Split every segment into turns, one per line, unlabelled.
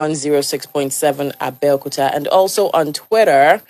106.7 Abeokuta, and also on Twitter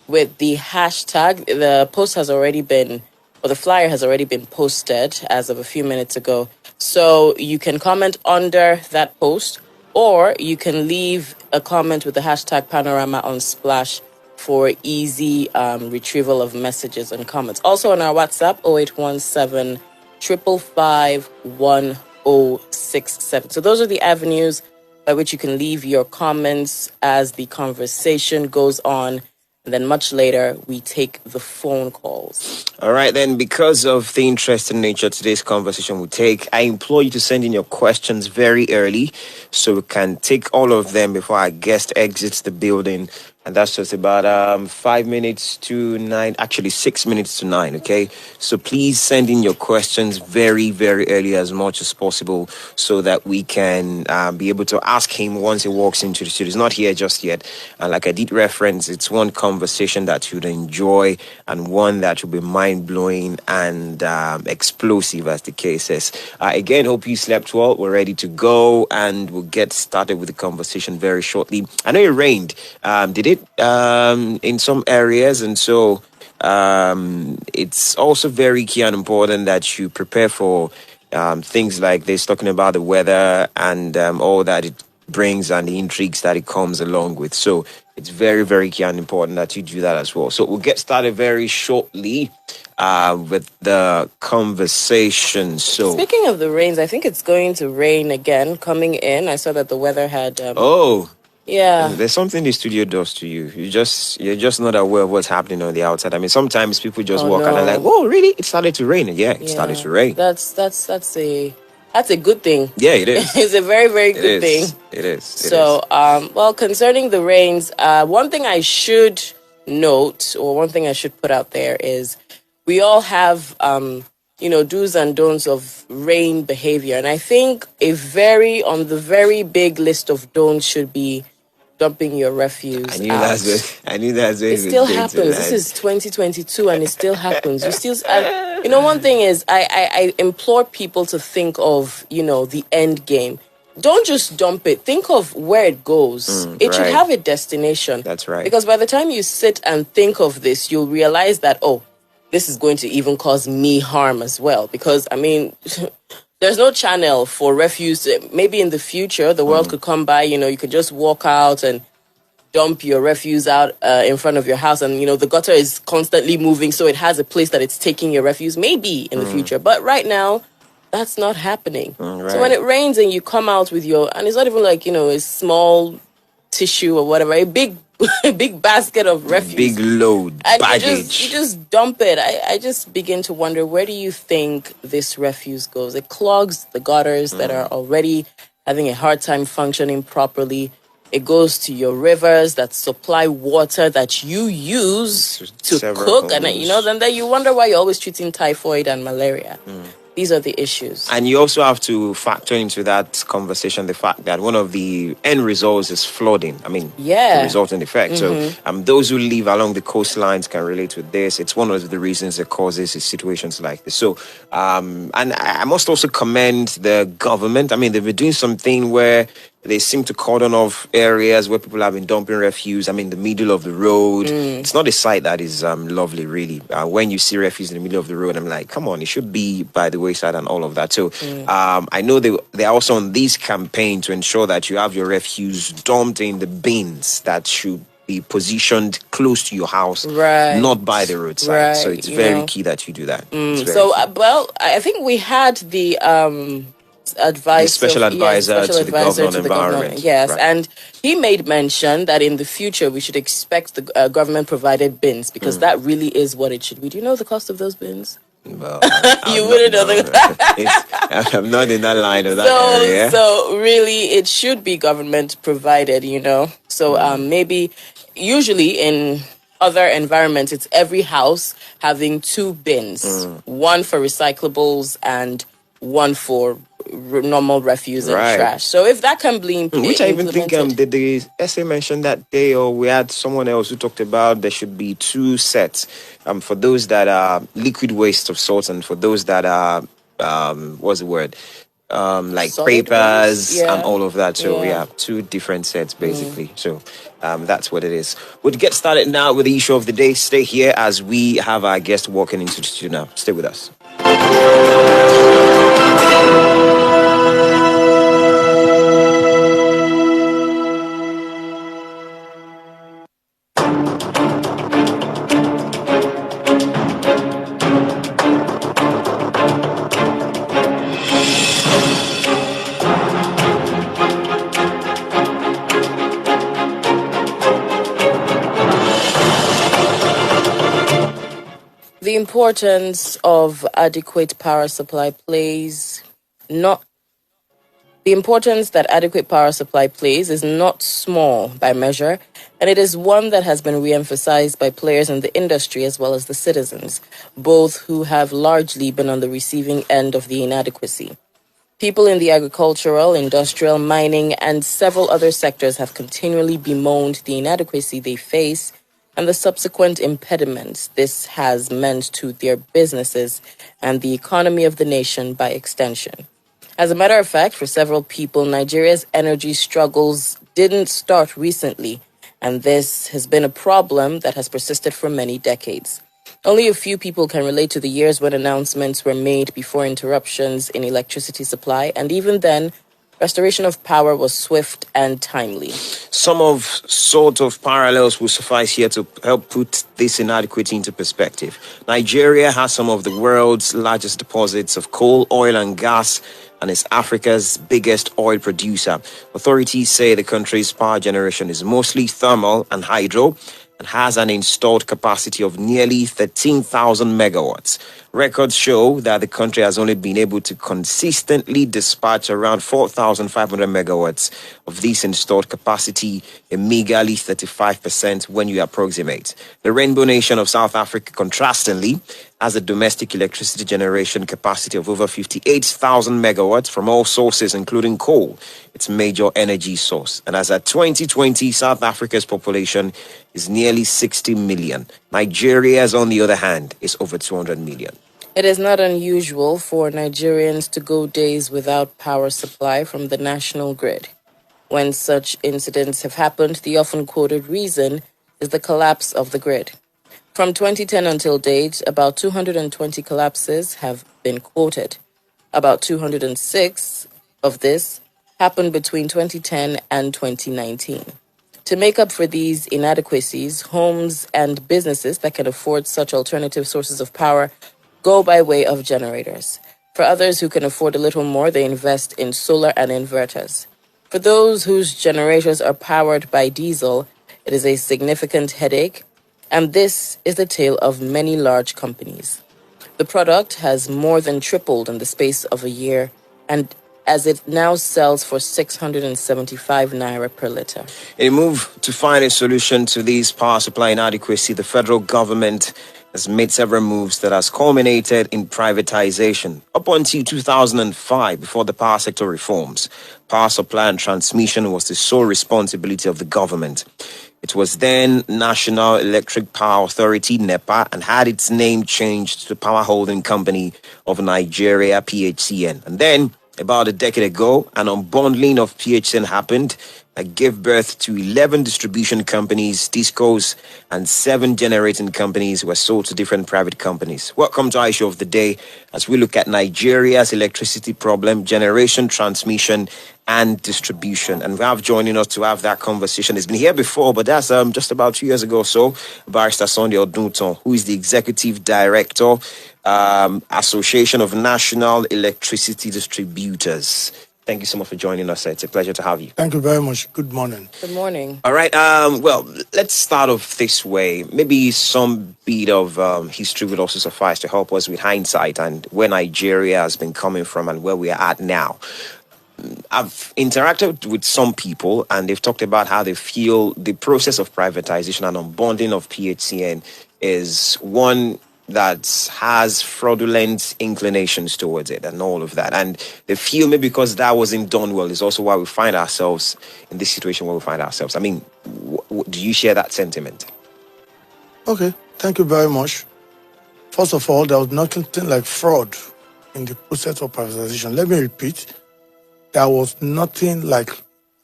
with the hashtag. The post has already been, or the flyer has already been posted as of a few minutes ago. So you can comment under that post, or you can leave a comment with the hashtag Panorama on Splash for easy retrieval of messages and comments. Also on our WhatsApp, 0817 555 1067. So those are the avenues by which you can leave your comments as the conversation goes on. And then much later, we take the phone calls.
All right, then, because of the interesting nature of today's conversation will take, I implore you to send in your questions very early so we can take all of them before our guest exits the building. And that's just about 5 minutes to 9, actually 6 minutes to 9, okay? So please send in your questions very, very early as much as possible so that we can be able to ask him once he walks into the studio. He's not here just yet. And like I did reference, it's one conversation that you'd enjoy and one that will be mind-blowing and explosive, as the case is. Again, hope you slept well. We're ready to go, and we'll get started with the conversation very shortly. I know it rained. Did it in some areas, and so it's also very key and important that you prepare for things like this, talking about the weather and all that it brings and the intrigues that it comes along with. So it's very, very key and important that you do that as well. So we'll get started very shortly with the conversation. So
speaking of the rains, I think it's going to rain again coming in. I saw that the weather had yeah.
There's something the studio does to you. You're just not aware of what's happening on the outside. I mean, sometimes people just walk out and like, "Whoa, really? It started to rain." And it started to rain.
That's a good thing.
Yeah, it is.
It's a very, very good thing.
It is.
So, well, concerning the rains, one thing I should note, or one thing I should put out there is, we all have do's and don'ts of rain behavior, and I think on the very big list of don'ts should be dumping your refuse.
I knew that's
it still happens. This is 2022 and it still happens. One thing is, I implore people to think of, the end game. Don't just dump it. Think of where it goes. It should have a destination.
That's right.
Because by the time you sit and think of this, you'll realize that, this is going to even cause me harm as well. Because, I mean, there's no channel for refuse. Maybe in the future, the world could come by, you could just walk out and dump your refuse out in front of your house. And, the gutter is constantly moving, so it has a place that it's taking your refuse, maybe in the future. But right now, that's not happening.
Right.
So when it rains and you come out with and it's not even like, a small tissue or whatever, a big basket of refuse.
Big load,
and
baggage.
You just dump it. I just begin to wonder, where do you think this refuse goes? It clogs the gutters that are already having a hard time functioning properly. It goes to your rivers that supply water that you use to cook. And, then you wonder why you're always treating typhoid and malaria. These are the issues.
And you also have to factor into that conversation the fact that one of the end results is flooding. I mean, the resulting effect. So those who live along the coastlines can relate with this. It's one of the reasons that causes situations like this. So, and I must also commend the government. I mean, they've been doing something where they seem to cordon off areas where people have been dumping refuse. I mean, the middle of the road. It's not a sight that is lovely, really. When you see refuse in the middle of the road, I'm like, come on, it should be by the wayside and all of that. So I know they are also on this campaign to ensure that you have your refuse dumped in the bins that should be positioned close to your house, not by the roadside. So it's very key that you do that.
So, I think we had the special advisor to the governor on environment. Yes, and he made mention that in the future we should expect the government-provided bins, because that really is what it should be. Do you know the cost of those bins?
Well,
you wouldn't know.
I'm not in that line of that area.
So really, it should be government-provided. So maybe, usually in other environments, it's every house having 2 bins, one for recyclables and one for normal refuse and trash. So if that can be
which I even think did the essay mention that day, or we had someone else who talked about there should be 2 sets for those that are liquid waste of sorts, and for those that are what's the word, like
solid waste.
papers and
Yeah.
all of that. So
Yeah.
yeah, two different sets basically. So that's what it is. We'll get started now with the issue of the day. Stay here as we have our guest walking into the studio now. Stay with us.
The importance of adequate power supply plays not The importance that adequate power supply plays is not small by measure, and it is one that has been re-emphasized by players in the industry as well as the citizens, both who have largely been on the receiving end of the inadequacy. People in the agricultural, industrial, mining, and several other sectors have continually bemoaned the inadequacy they face and the subsequent impediments this has meant to their businesses and the economy of the nation by extension. As a matter of fact, for several people, Nigeria's energy struggles didn't start recently, and this has been a problem that has persisted for many decades. Only a few people can relate to the years when announcements were made before interruptions in electricity supply, and even then, restoration of power was swift and timely.
Some of sort of parallels will suffice here to help put this inadequacy into perspective. Nigeria has some of the world's largest deposits of coal, oil, and gas, and is Africa's biggest oil producer. Authorities say the country's power generation is mostly thermal and hydro, and has an installed capacity of nearly 13,000 megawatts. Records show that the country has only been able to consistently dispatch around 4,500 megawatts of this installed capacity, a meagerly 35% when you approximate. The Rainbow Nation of South Africa, contrastingly, has a domestic electricity generation capacity of over 58,000 megawatts from all sources, including coal, its major energy source. And as at 2020, South Africa's population is nearly 60 million. Nigeria's, on the other hand, is over 200 million.
It is not unusual for Nigerians to go days without power supply from the national grid. When such incidents have happened, the often quoted reason is the collapse of the grid. From 2010 until date, about 220 collapses have been quoted. About 206 of this happened between 2010 and 2019. To make up for these inadequacies, homes and businesses that can afford such alternative sources of power go by way of generators. For others who can afford a little more, they invest in solar and inverters. For those whose generators are powered by diesel, it is a significant headache, and this is the tale of many large companies. The product has more than tripled in the space of a year, and as it now sells for 675 naira per liter.
In a move to find a solution to this power supply inadequacy, the federal government has made several moves that has culminated in privatization. Up until 2005, before the power sector reforms, power supply and transmission was the sole responsibility of the government. It was then National Electric Power Authority, NEPA, and had its name changed to Power Holding Company of Nigeria, PHCN. And then, about a decade ago, an unbundling of PHCN happened that gave birth to 11 distribution companies, discos, and 7 generating companies were sold to different private companies. Welcome to our issue of the day as we look at Nigeria's electricity problem, generation, transmission, and distribution. And we have joining us to have that conversation. It's been here before, but that's just about 2 years ago or so. Barrister Sunday Oduntan, who is the Executive Director, Association of National Electricity Distributors. Thank you so much for joining us. It's a pleasure to have you.
Thank you very much. Good morning.
Good morning.
All right. Well, let's start off this way. Maybe some bit of history would also suffice to help us with hindsight and where Nigeria has been coming from and where we are at now. I've interacted with some people and they've talked about how they feel the process of privatization and unbundling of PHCN is one that has fraudulent inclinations towards it and all of that. And they feel maybe because that wasn't done well is also why we find ourselves in this situation where we find ourselves. I mean, do you share that sentiment?
Okay, thank you very much. First of all, there was nothing like fraud in the process of privatization. Let me repeat, there was nothing like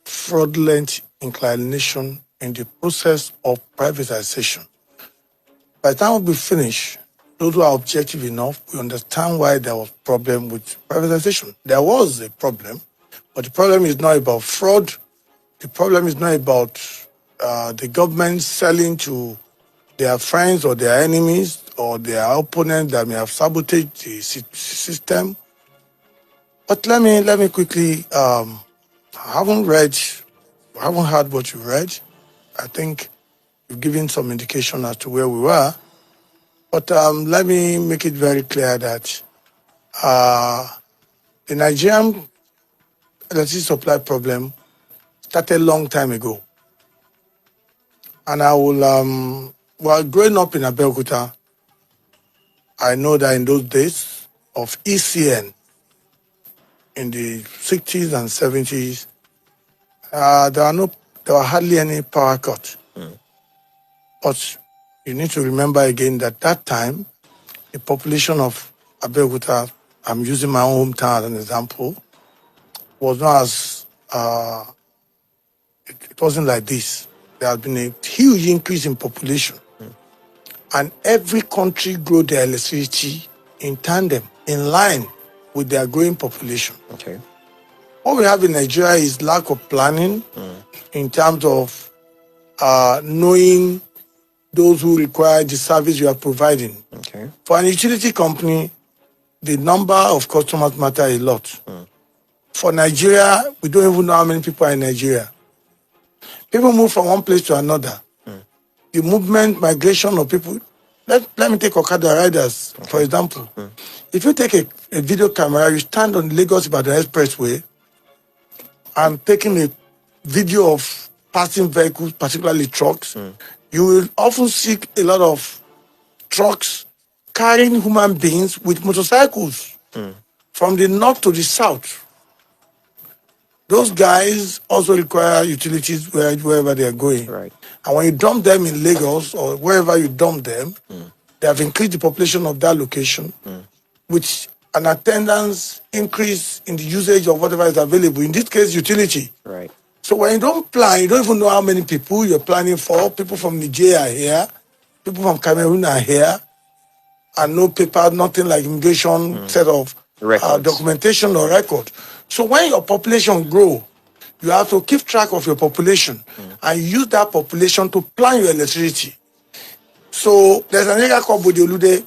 fraudulent inclination in the process of privatization. By the time we finish, those who are objective enough, we understand why there was problem with privatization. There was a problem, but the problem is not about fraud. The problem is not about the government selling to their friends or their enemies or their opponents that may have sabotaged the system. But let me quickly. I haven't heard what you read. I think you've given some indication as to where we were. But let me make it very clear that the Nigerian electricity supply problem started a long time ago. And I will, while growing up in Abeokuta, I know that in those days of ECN, in the 60s and 70s, there were hardly any power cut. But you need to remember again that time, the population of Abeokuta, I'm using my own hometown as an example, was not as, it wasn't like this. There has been a huge increase in population. And every country grew their electricity in tandem, in line with their growing population.
Okay.
What we have in Nigeria is lack of planning in terms of knowing those who require the service you are providing.
Okay.
For an utility company, the number of customers matter a lot. For Nigeria, we don't even know how many people are in Nigeria. People move from one place to another. The movement, migration of people. Let me take Okada riders, for example. If you take a video camera, you stand on Lagos-Ibadan Expressway and taking a video of passing vehicles, particularly trucks, you will often see a lot of trucks carrying human beings with motorcycles from the north to the south. Those guys also require utilities wherever they are going.
Right.
And when you dump them in Lagos or wherever you dump them, they have increased the population of that location, with an attendance increase in the usage of whatever is available, in this case, utility.
Right.
So when you don't plan, you don't even know how many people you're planning for. People from Nigeria are here, people from Cameroon are here, and no paper, nothing like immigration set of documentation or record. So when your population grow, you have to keep track of your population and use that population to plan your electricity. So there's an area called Bodiolude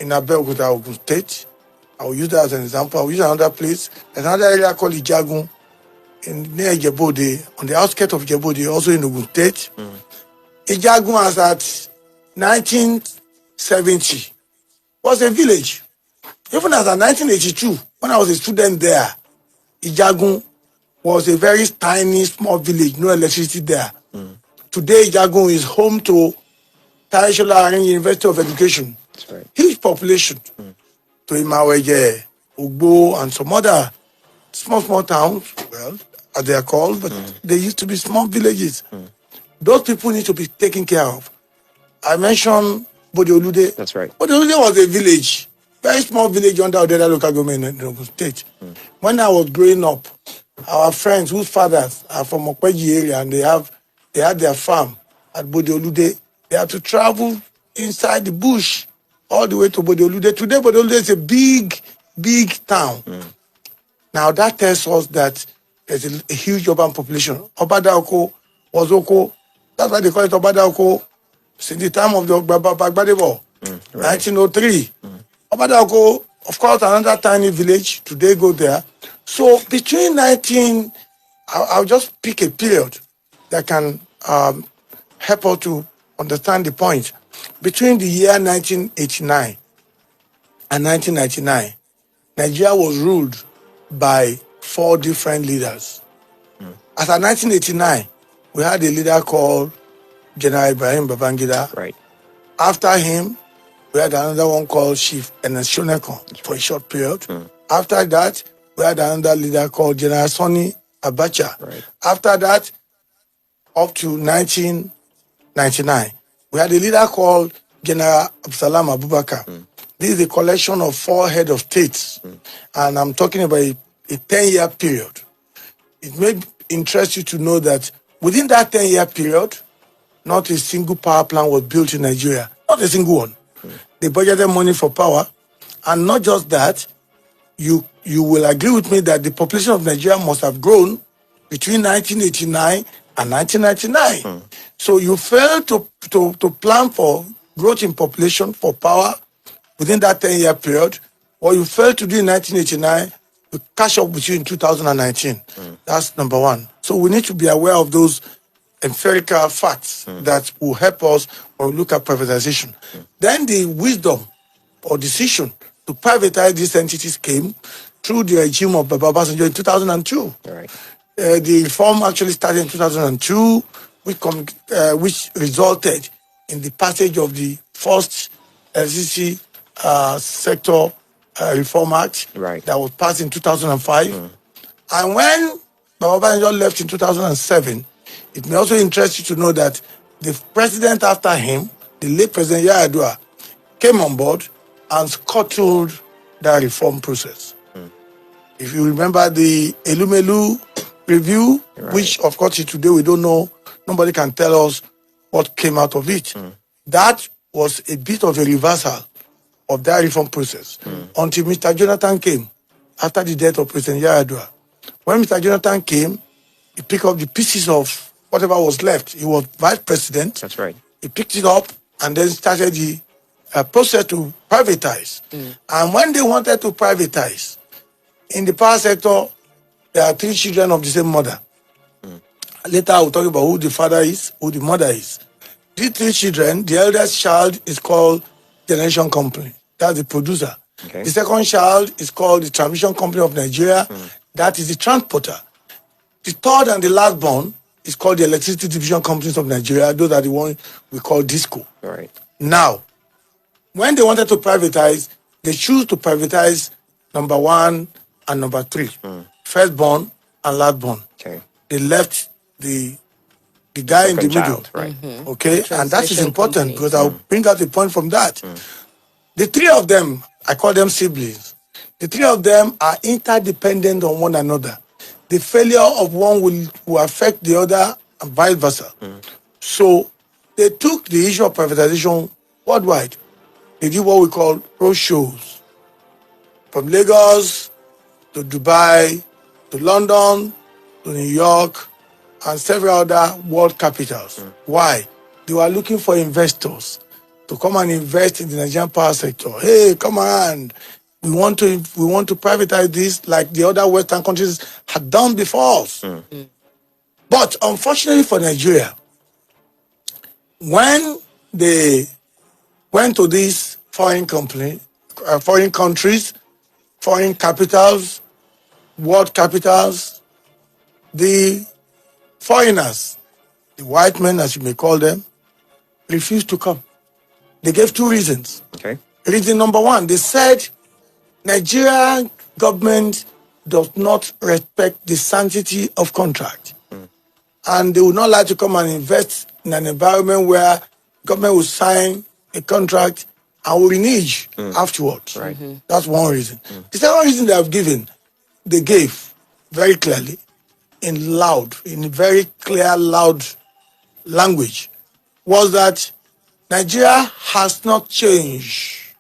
in Abeokuta, Ogun State. I will use that as an example. I will use another place. There's another area called Ijagun near Ijebode, on the outskirts of Ijebode, also in Ogun State. Ijagun, as at 1970, was a village. Even as at 1982, when I was a student there, Ijagun was a very tiny, small village, no electricity there. Today, Ijagun is home to Taishola University of Education.
That's right.
Huge population. To Imaweje, Ugbo, and some other small towns, well, as they are called, but they used to be small villages. Those people need to be taken care of. I mentioned Bodiolude.
That's right.
Bodiolude was a village, very small village under Odeda local government in Ogun State. When I was growing up, our friends whose fathers are from Okweji area and they had their farm at Bodiolude, they had to travel inside the bush all the way to Bodiolude. Today, Bodiolude is a big town. Now, that tells us that there's a huge urban population. Obadaoko was Oko. That's why they call it Obadaoko. Since the time of the Bagbadebo, 1903. Obadaoko, of course, another tiny village. Today, go there. So, between I'll just pick a period that can help us to understand the point. Between the year 1989 and 1999, Nigeria was ruled by 4 different leaders. As of 1989, we had a leader called General Ibrahim Babangida.
Right.
After him, we had another one called Chief Ernest Shonekon for a short period. After that, we had another leader called General Sonny Abacha.
Right.
After that, up to 1999, we had a leader called General Absalam Abubakar. This is a collection of 4 heads of states. And I'm talking about a a 10-year period. It may interest you to know that within that 10-year period, not a single power plant was built in Nigeria. Not a single one. They budgeted money for power. And not just that, you will agree with me that the population of Nigeria must have grown between 1989 and 1999. So you failed to plan for growth in population for power within that 10-year period. What you failed to do in 1989, you catch up with you in 2019. That's number one. So we need to be aware of those empirical facts that will help us when we look at privatization. Then the wisdom or decision to privatize these entities came through the regime of Baba Obasanjo in 2002.
Right.
The reform actually started in 2002, which resulted in the passage of the first electricity sector Reform Act
Right.
that was passed in 2005. And when Baba Obasanjo left in 2007, it may also interest you to know that the president after him, the late President Yar'Adua, came on board and scuttled that reform process. If you remember the Elumelu review, which of course today we don't know, nobody can tell us what came out of it. That was a bit of a reversal of that reform process until Mr. Jonathan came after the death of President Yar'Adua. When Mr. Jonathan came, he picked up the pieces of whatever was left. He was vice president.
That's right.
He picked it up and then started the process to privatize. And when they wanted to privatize, in the power sector, there are 3 children of the same mother. Later, I will talk about who the father is, who the mother is. These 3 children, the eldest child is called Generation Company. That's the producer.
Okay.
The second child is called the Transmission Company of Nigeria. That is the transporter. The third and the last born is called the Electricity Division Companies of Nigeria. Those are the ones we call DISCO.
All right.
Now, when they wanted to privatize, they choose to privatize number 1 and number 3. Firstborn and lastborn.
Okay.
They left the guy in the
Second
middle.
child, right.
Okay, and that is
Transition
important
company.
because I'll bring out the point from that. The 3 of them, I call them siblings. The 3 of them are interdependent on one another. The failure of one will affect the other and vice versa. So they took the issue of privatization worldwide. They did what we call road shows. From Lagos to Dubai to London to New York and several other world capitals. Why? They were looking for investors to come and invest in the Nigerian power sector. Hey, come on. We want to privatize this like the other Western countries had done before us. But unfortunately for Nigeria, when they went to these foreign countries, foreign capitals, world capitals, the foreigners, the white men as you may call them, refused to come. They gave 2 reasons.
Okay.
Reason number 1, they said Nigerian government does not respect the sanctity of contract. And they would not like to come and invest in an environment where government will sign a contract and will renege afterwards.
Right.
That's one reason. The second reason they gave very clearly in very clear, loud language, was that Nigeria has not changed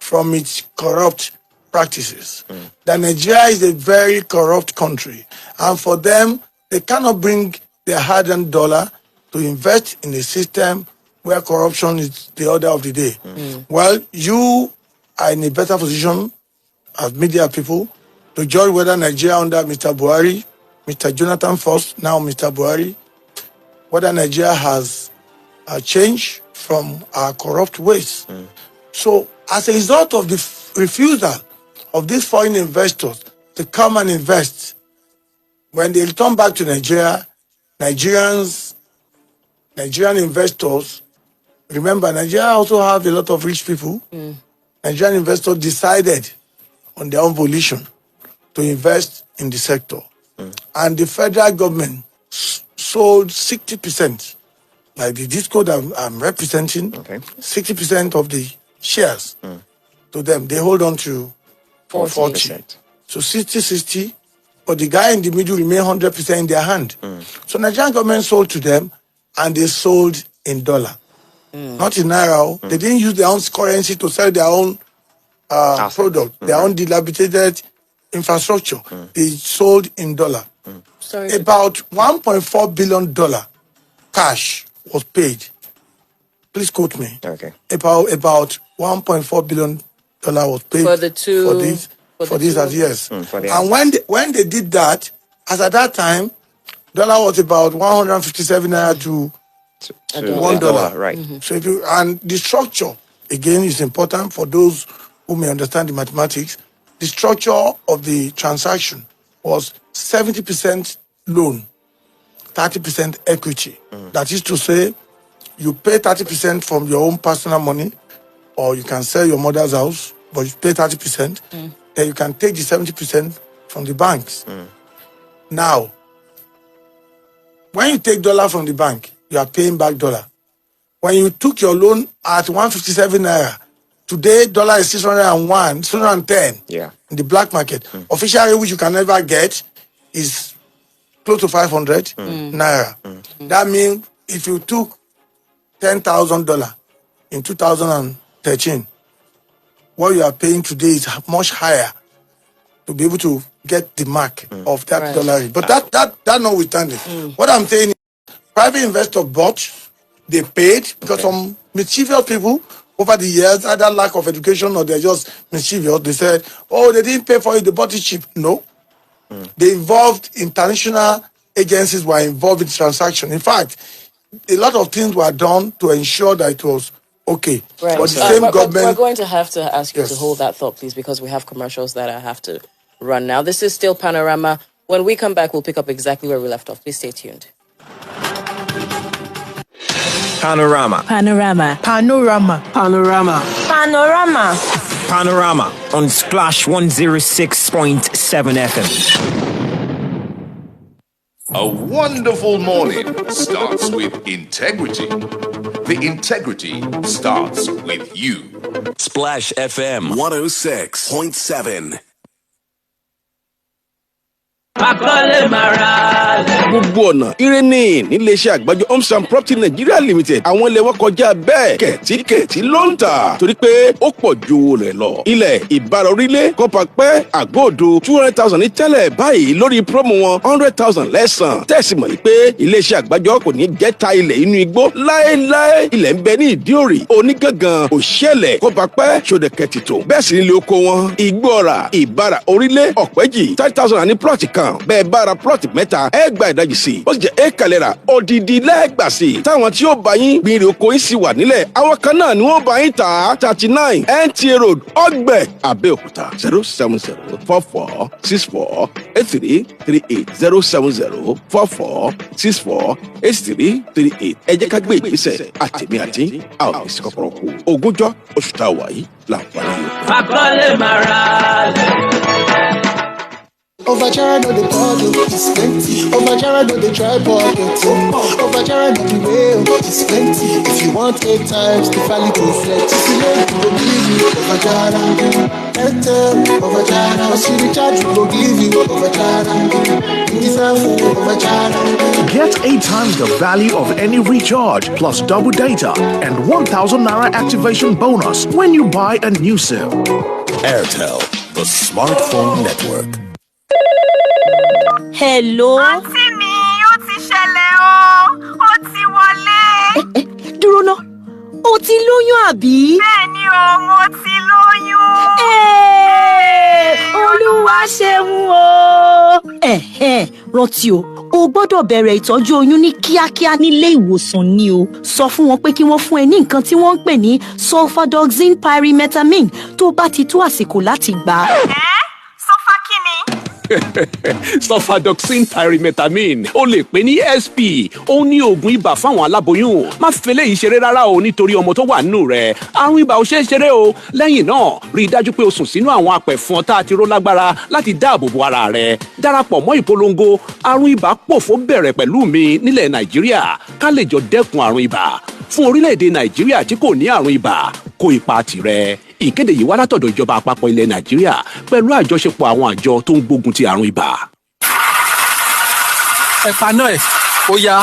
from its corrupt practices. That Nigeria is a very corrupt country. And for them, they cannot bring their hard-earned dollar to invest in a system where corruption is the order of the day. Well, you are in a better position as media people to judge whether Nigeria under Mr. Buhari, Mr. Jonathan first, now Mr. Buhari, whether Nigeria has changed from our corrupt ways. So as a result of the refusal of these foreign investors to come and invest, when they return back to Nigeria, Nigerian investors, remember Nigeria also have a lot of rich people. Nigerian investors decided on their own volition to invest in the sector. And the federal government sold 60%, like the disco that I'm representing, 60% of the shares to them. They hold on to 40.
40%.
So 60-60, but the guy in the middle remained 100% in their hand. So Nigerian government sold to them, and they sold in dollar, not in naira. They didn't use their own currency to sell their own product, their own dilapidated infrastructure. They sold in dollar.
Sorry.
About $1.4 billion cash was paid. Please quote me.
Okay.
About $1.4 billion was paid
For the two-
for these as yes.
For the-
And when they did that, as at that time, dollar was about 157 naira to $1.
Right.
So and the structure again is important for those who may understand the mathematics. The structure of the transaction was 70% loan, 30% equity. That is to say, you pay 30% from your own personal money, or you can sell your mother's house, but you pay 30%. Then you can take the 70% from the banks. Now, when you take dollar from the bank, you are paying back dollar. When you took your loan at 157 naira, today dollar is 601, 610 in the black market. Official rate which you can never get is close to 500 naira. That means if you took $10,000 in 2013, what you are paying today is much higher to be able to get the mark of that dollar rate. But that notwithstanding, what I'm saying is private investor bought, they paid, because some mischievous people over the years, either lack of education or they're just mischievous, they said, oh, they didn't pay for it, they bought it cheap. No. They involved, international agencies were involved in the transaction. In fact, a lot of things were done to ensure that it was okay.
Right.
But the same government...
We're going to have to ask you to
Yes.
hold that thought, please, because we have commercials that I have to run now. This is still Panorama. When we come back, we'll pick up exactly where we left off. Please stay tuned.
Panorama.
Panorama.
Panorama.
Panorama.
Panorama.
Panorama on Splash 106.7 FM.
A wonderful morning starts with integrity. The integrity starts with you.
Splash FM 106.7.
Gbogbo ọ̀nà ire ní níléeṣẹ́ àgbájọ Homes and Property Nigeria Limited. Àwọn ilẹ̀ wọn kọjá bẹ́ẹ̀ kẹ̀tíkẹ̀tí ló ń tà torí pé ó pọ̀ ju owó rẹ̀ lọ. Ilẹ̀ ìbára orílẹ̀ kọ́pàpẹ́ àgbòdo 200,000 ní tẹ́lẹ̀ báyìí lórí promo wọn 100,000 lẹ́sàn. Tẹ̀sí mọ̀ pé iléeṣẹ́ àgbájọ kò ní gẹ́ta ilẹ̀ inú igbó láéláé. Ilẹ̀ ń bẹ ní Ìdíòrì, Onígangan, Òṣèlẹ̀, kọ́pàpẹ́, Ṣòdẹ̀kẹ̀tìtò. Bẹ́ẹ̀ sì nílé oko wọn. Ìgbọ́ra, ìbára orílẹ̀, Ọ̀pẹ́jì, 30,000 ní plọ̀tì kan. Bẹ́ẹ̀ bára plọ̀tì mẹ́ta ẹ gba ìdajì sí. Ó sì jẹ́ ékàlẹ́ra odidi lẹ́gbà sí. Táwọn tí ó bá yín gbin oko yín sì wà nílẹ̀. Àwọn kan náà ni wọ́n bá yín tà á 39 NTA Road Ọgbẹ̀ Abẹ́òkúta 07044648338 07044648338. Ẹ jẹ́ ká gbé ìgbésẹ̀ àtẹ̀mí àti àwọn ìgbésẹ̀ kọ̀ọ̀kan kù. Ogúnjọ́ oṣù tá a wà yìí láǹfààní yìí.
Overjara no dey call you, it's plenty. Overjara no dey try pocket. Overjara no dey way, it's plenty. If you want 8 times, the value go flex. If you like, we go give you Overjara. Overjara, once you recharge, we go give you Overjara. You deserve Overjara.
Get 8 times the value of any recharge, plus double data and 1,000 Naira activation bonus when you buy a new SIM.
Airtel, the smartphone network.
Hello.
Àǹtí mi, ó ti ṣẹlẹ̀ o. Ó ti wọlé.
Dúró ná. Ó ti lóyún àbí?
Bẹ́ẹ̀ni o, mo ti lóyún.
Olúwa ṣeun o. Rántí o gbọ́dọ̀ bẹ̀rẹ̀ ìtọ́jú oyún ní kíákíá nílé ìwòsàn ni o. Sọ fún wọn pé kí wọ́n fún ẹ ní nǹkan tí wọ́n ń pè ní sulfadoxine pyrimethamine tó bá ti tó àsìkò láti gbà á.
Sọ́fà kí ni?
Sulfadoxine pyrimethamine o lè pè ní SP. Ó ní oògùn ibà fáwọn aláboyún. Má fele yìí ṣeré rárá o nítorí ọmọ tó wà nínú rẹ̀. Àrùn ibà ò ṣeé ṣeré o. Lẹ́yìn náà, rí i dájú pé o sùn sínú àwọn apẹ̀fọn tá a ti ró lágbára láti dáàbò bo ara rẹ̀. Darapọ̀ mọ́ ìpolongo àrùn ibà pòfó bẹ̀rẹ̀ pẹ̀lú mi nílẹ̀ Nàìjíríà ká lè jọ dẹ́kun àrùn ibà. Fún orílẹ̀-èdè Nàìjíríà tí kò ní àrùn ibà, kó ipa tirẹ̀. Ìkéde yìí wá látọ̀dọ̀ ìjọba àpapọ̀ ilẹ̀ Nàìjíríà pẹ̀lú àjọṣepọ̀ àwọn àjọ tó ń gbógun ti àrùn ibà.
paná ẹ̀ ó yá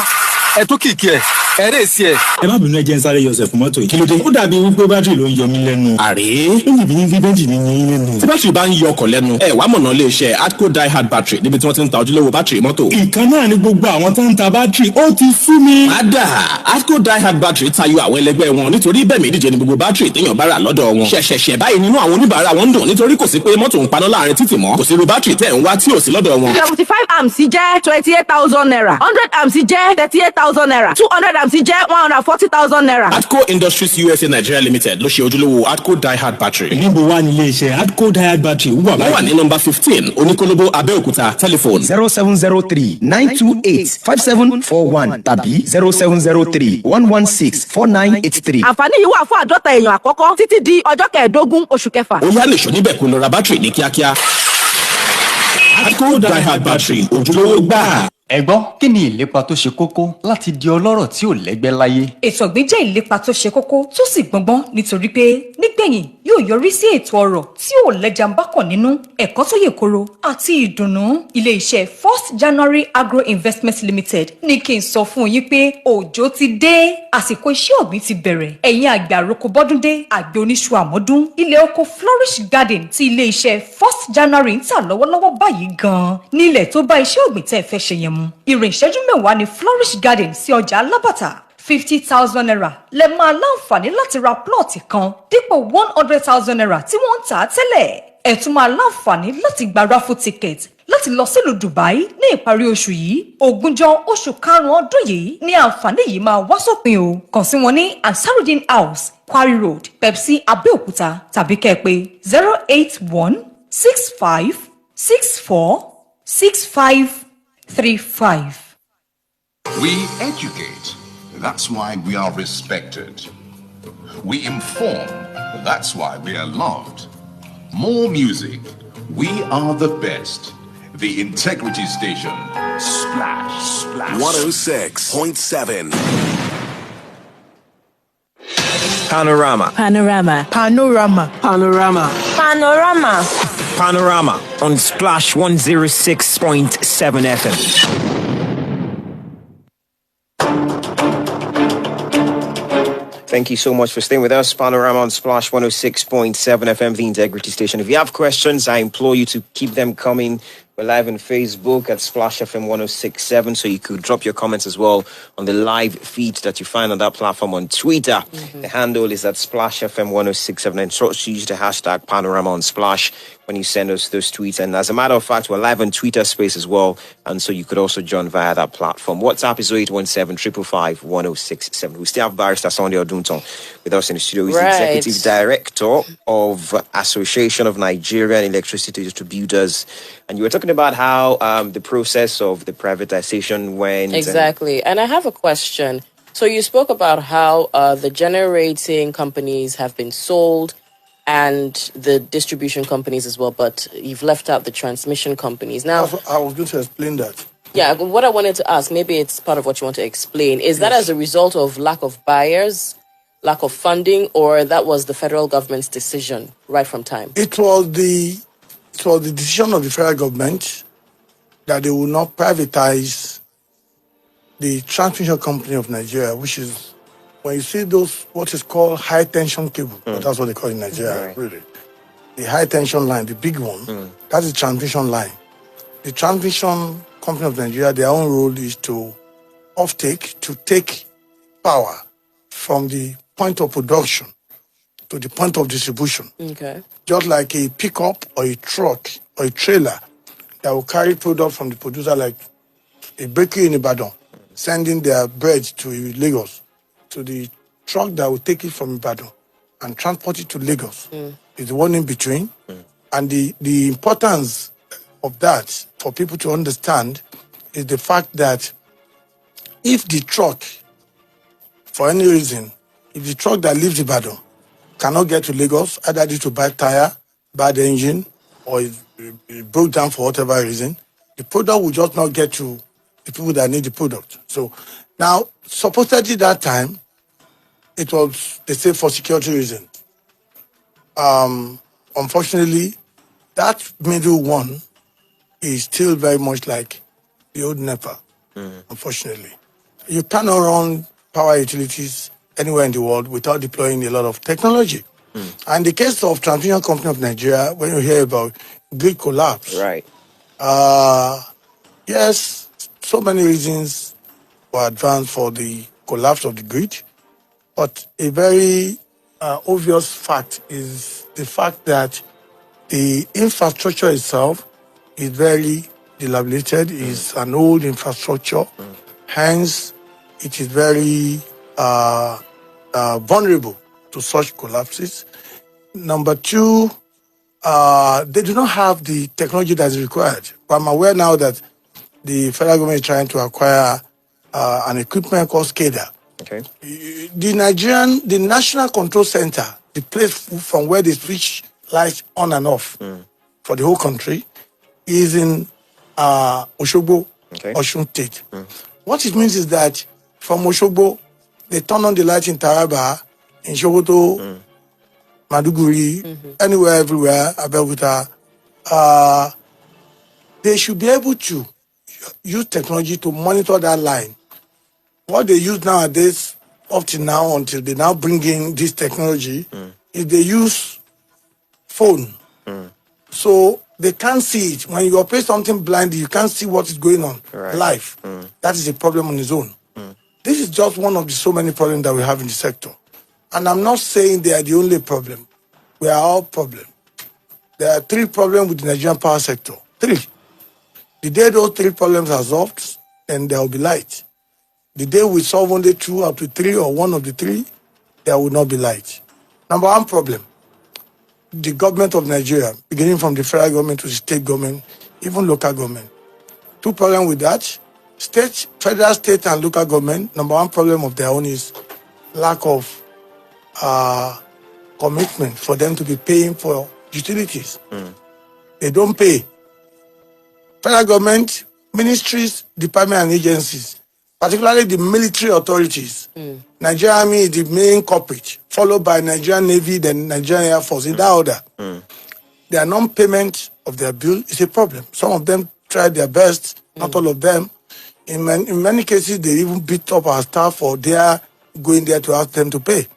ẹ tún kìkì ẹ̀ ẹ rè sí ẹ̀.
ẹ má bínú ẹ jẹ́ ń sáré yọsẹ̀ fún mọ́tò yìí. kí ló dé? ó dàbí wípé bátìrì ló ń yọ mí lẹ́nu.
àrè.
ó ní bí ní bẹ́ńjì ní yín lẹ́nu.
tí bátìrì bá ń yọ ọkọ̀ lẹ́nu ẹ wàá mọ̀nà ilé iṣẹ́ Adco Die Hard Battery níbi tí wọ́n ti ń ta ojúlówó bátìrì mọ́tò.
ìkan náà ni gbogbo àwọn tó ń ta bátìrì ó ti sú mi.
padà Adco Die Hard Battery tayọ àwọn ẹlẹgbẹ́ wọn nítorí bẹ́ẹ̀ méjìjẹ ni gbogbo bátìrì téèyàn bá rà lọ́dọ̀ wọn. ṣẹ̀ṣẹ̀ṣẹ̀ báyìí nínú àwọn oníbàárà wọn ń dùn nítorí kò sí pé mọ́tò ń paná láàrin títì mọ́. kò sí irú bátìrì tẹ̀ ń wá tí ò sí lọ́dọ̀ wọn.
75 amps jẹ́ 28,000 naira. 100 amps jẹ́ 38,000 naira. 200 amps jẹ́ 140,000 naira.
Adco Industries USA Nigeria Limited ló ṣe ojúlówó Adco Die Hard Battery.
níbo wá ní ilé iṣẹ́ Adco Die Hard Battery wà
wọ́n wà ní nọ́mbà 15 Oníkólóbó Abẹ́òkúta tẹlifóònù
0703-928-5741 tàbí 0703-116-4983.
àǹfààní yìí wà fún àádọ́ta èèyàn àkọ́kọ́ títí di ọjọ́ kẹẹ̀ẹ́dógún oṣù kẹfà.
ó yá nìṣó níbẹ̀ kó lọ ra bátìrì ní kíákíá. Adco Die Hard Battery ojúlówó gbà.
ẹ gbọ́ kí ni ìlépa tó ṣe kókó láti di ọlọ́rọ̀ tí ò lẹ́gbẹ́ láyé.
ètò ọ̀gbìn jẹ́ ìlépa tó ṣe kókó tó sì gbọ̀ngbọ́n nítorí pé nígbẹ̀yìn yóò yọrí sí ètò ọrọ̀ tí ò lẹ́jà ń bákàn nínú ẹ̀kọ́ tó yè koro àti ìdùnnú. ilé-iṣẹ́ First January Agro Investment Limited ní kí n sọ fún yín pé òjò ti dé àsìkò iṣẹ́ ọ̀gbìn ti bẹ̀rẹ̀. ẹ̀yin àgbẹ̀ àroko bọ́dúndé àgbẹ̀ oníṣu àmọ́dún ilẹ̀ oko Flourish Garden tí ilé-iṣẹ́ First January ń tà lọ́wọ́lọ́wọ́ báyìí gan-an nílẹ̀ tó bá iṣẹ́ ọ̀gbìn tẹ́ fẹ́ ṣe yẹn mu. ìrìn ìṣẹ́jú mẹ́wàá ní Flourish Garden sí ọjà alábàtà 50,000 naira lẹ máa láǹfààní láti ra plọ̀tì kan dípò 100,000 naira tí wọ́n ń tà á tẹ́lẹ̀. ẹ tún máa láǹfààní láti gba raffle ticket láti lọ sílùú Dubai ní ìparí oṣù yìí. ogúnjọ́ oṣù karùn-ún ọdún yìí ní àǹfààní yìí máa wá sópin o. kàn sí wọn ní Ansarudeen House Quarry Road Pepsi Abẹ́òkúta tàbí kẹ́ pè 08165646535.
We educate. That's why we are respected. We inform. That's why we are loved. More music. We are the best. The Integrity Station. Splash.
106.7.
Panorama.
Panorama.
Panorama. Panorama.
Panorama.
Panorama on Splash 106.7 FM. Thank you so much for staying with us. Panorama on Splash 106.7 FM, the Integrity Station. If you have questions, I implore you to keep them coming. We're live on Facebook at Splash FM 106.7, so you could drop your comments as well on the live feed that you find on that platform on Twitter. The handle is at Splash FM 106.7, and so use the hashtag Panorama on Splash when you send us those tweets. And as a matter of fact, we're live on Twitter Space as well, and so you could also join via that platform. WhatsApp is 0817-555-1067. We still have Barrister Sunday Oduntan with us in the studio. He's the Executive Director of Association of Nigerian Electricity Distributors. And you were talking about how the process of the privatization went.
Exactly. And I have a question. So you spoke about how the generating companies have been sold and the distribution companies as well, but you've left out the transmission companies. Now,
I was going to explain that.
Yeah, what I wanted to ask, maybe it's part of what you want to explain, is that as a result of lack of buyers, lack of funding, or that was the federal government's decision right from time?
It was the decision of the federal government that they will not privatize the transmission company of Nigeria, which is, when you see those, what is called high tension cable, but that's what they call it in Nigeria, really. The high tension line, the big one, that's the transmission line. The transmission company of Nigeria, their own role is to take power from the point of production to the point of distribution.
Okay.
Just like a pickup or a truck or a trailer that will carry product from the producer, like a bakery in Ibadan, sending their bread to Lagos, to the truck that will take it from Ibadan and transport it to Lagos. Is the one in between. And the importance of that for people to understand is the fact that if the truck, for any reason, if the truck that leaves Ibadan cannot get to Lagos, either due to bad tire, bad engine, or it broke down for whatever reason, the product will just not get to the people that need the product. So now, supposedly that time, it was, they say, for security reasons. Unfortunately, that middle one is still very much like the old NEPA. unfortunately. You cannot run power utilities anywhere in the world without deploying a lot of technology. And the case of Transmission Company of Nigeria, when you hear about grid collapse,
Right.
yes, so many reasons were advanced for the collapse of the grid, but a very obvious fact is the fact that the infrastructure itself is very dilapidated, is an old infrastructure, hence it is very vulnerable to such collapses. Number two, they do not have the technology that is required. But I'm aware now that the federal government is trying to acquire an equipment called SCADA.
Okay.
The National Control Center, the place from where they switch lights on and off for the whole country, is in Oshogbo, Osun State. What it means is that from Oshogbo, they turn on the light in Taraba, in Sokoto, Maduguri, anywhere, everywhere, Abeokuta. They should be able to use technology to monitor that line. What they use nowadays, up to now, until they now bring in this technology, is they use phone. So they can't see it. When you operate something blindly, you can't see what is going on live. That is a problem on its own. This is just one of the so many problems that we have in the sector. And I'm not saying they are the only problem. We are all problem. There are three problems with the Nigerian power sector. Three. The day those three problems are solved, then there will be light. The day we solve only two out of three or one of the three, there will not be light. Number one problem, the government of Nigeria, beginning from the federal government to the state government, even local government. Two problems with that. Federal, state, and local government, number one problem of their own is lack of commitment for them to be paying for utilities. They don't pay. Federal government, ministries, departments, and agencies, particularly the military authorities. Nigerian Army is the main culprit, followed by Nigerian Navy, then Nigerian Air Force, in that order. Their non-payment of their bill is a problem. Some of them try their best, not all of them. In many cases, they even beat up our staff for their going there to ask them to pay.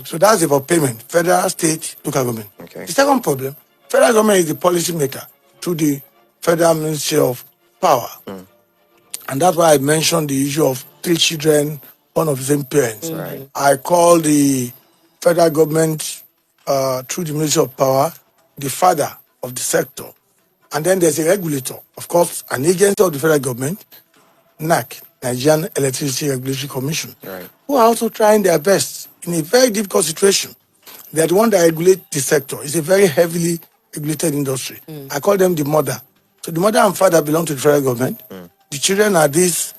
So that's about payment, federal, state, local government. The second problem, federal government is the policy maker through the Federal Ministry of Power. And that's why I mentioned the issue of three children, one of the same parents. I call the federal government, through the Ministry of Power, the father of the sector. And then there's a regulator, of course, an agency of the federal government, NAC, Nigerian Electricity Regulatory Commission, who are also trying their best in a very difficult situation. They're the one that regulate the sector. It's a very heavily regulated industry. I call them the mother. So the mother and father belong to the federal government. The children are this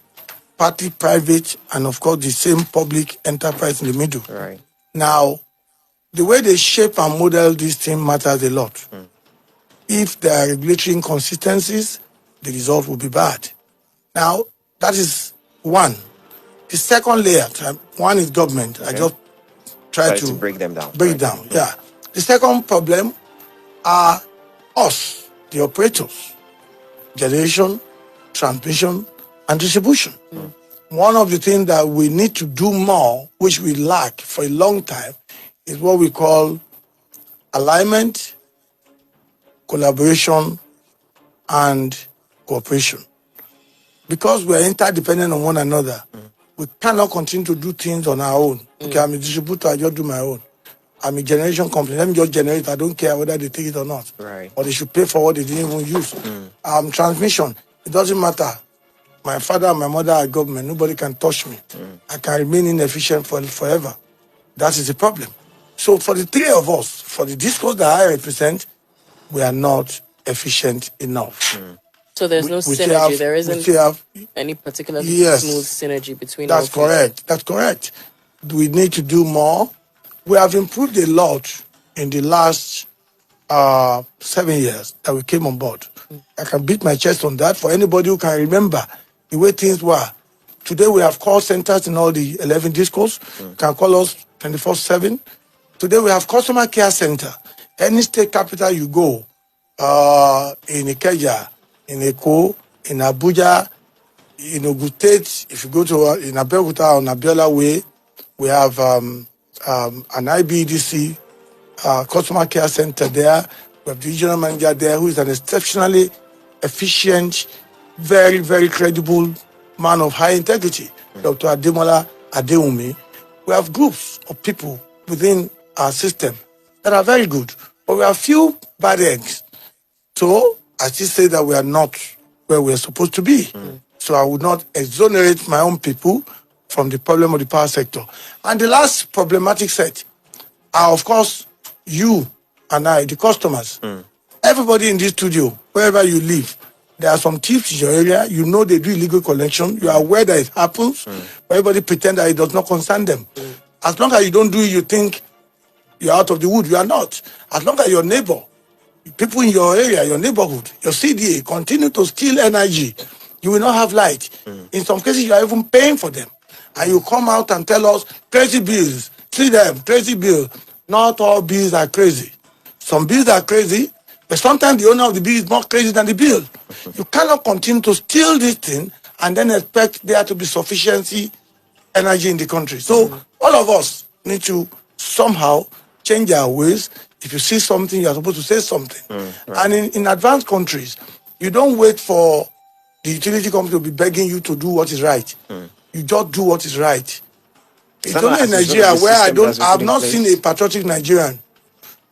party, private, and of course the same public enterprise in the middle. Now, the way they shape and model this thing matters a lot. If there are regulatory inconsistencies, the result will be bad. Now, that is one. The second layer, one is government. I just try to
break them down.
Break down, yeah. The second problem are us, the operators, generation, transmission, and distribution. One of the things that we need to do more, which we lack for a long time, is what we call alignment, collaboration, and cooperation. Because we're interdependent on one another, we cannot continue to do things on our own. Okay, I'm a distributor, I just do my own. I'm a generation company, let me just generate, I don't care whether they take it or not. Or they should pay for what they didn't even use. Transmission, it doesn't matter. My father and my mother are government, nobody can touch me. I can remain inefficient forever. That is the problem. So for the three of us, for the discourse that I represent, we are not efficient enough.
So there's no synergy. There isn't any particular smooth synergy between all three.
That's correct. We need to do more. We have improved a lot in the last 7 years that we came on board. I can beat my chest on that for anybody who can remember the way things were. Today we have call centers in all the 11 discos. You can call us 24/7. Today we have customer care center. Any state capital you go, in Ikeja, in Eko, in Abuja, in Ogun State, if you go to in Abeokuta on Abiola Way, we have an IBDC customer care center there. We have the regional manager there who is an exceptionally efficient, very, very credible man of high integrity, Dr. Ademola Adeumi. We have groups of people within our system that are very good, but we have few bad eggs. So I still say that we are not where we are supposed to be. So I would not exonerate my own people from the problem of the power sector. And the last problematic set are, of course, you and I, the customers. Everybody in this studio, wherever you live, there are some thieves in your area. You know they do illegal collection. You are aware that it happens. But everybody pretend that it does not concern them. As long as you don't do it, you think you're out of the wood. You are not. As long as your neighbor, people in your area, your neighborhood, your CDA continue to steal energy, you will not have light. In some cases, you are even paying for them. And you come out and tell us, crazy bills. See them, crazy bills. Not all bills are crazy. Some bills are crazy, but sometimes the owner of the bill is more crazy than the bill. You cannot continue to steal this thing and then expect there to be sufficiency energy in the country. So all of us need to somehow change our ways. If you see something, you're supposed to say something. And in advanced countries, you don't wait for the utility company to be begging you to do what is right. You just do what is right. It's only in Nigeria where I have not seen a patriotic Nigerian.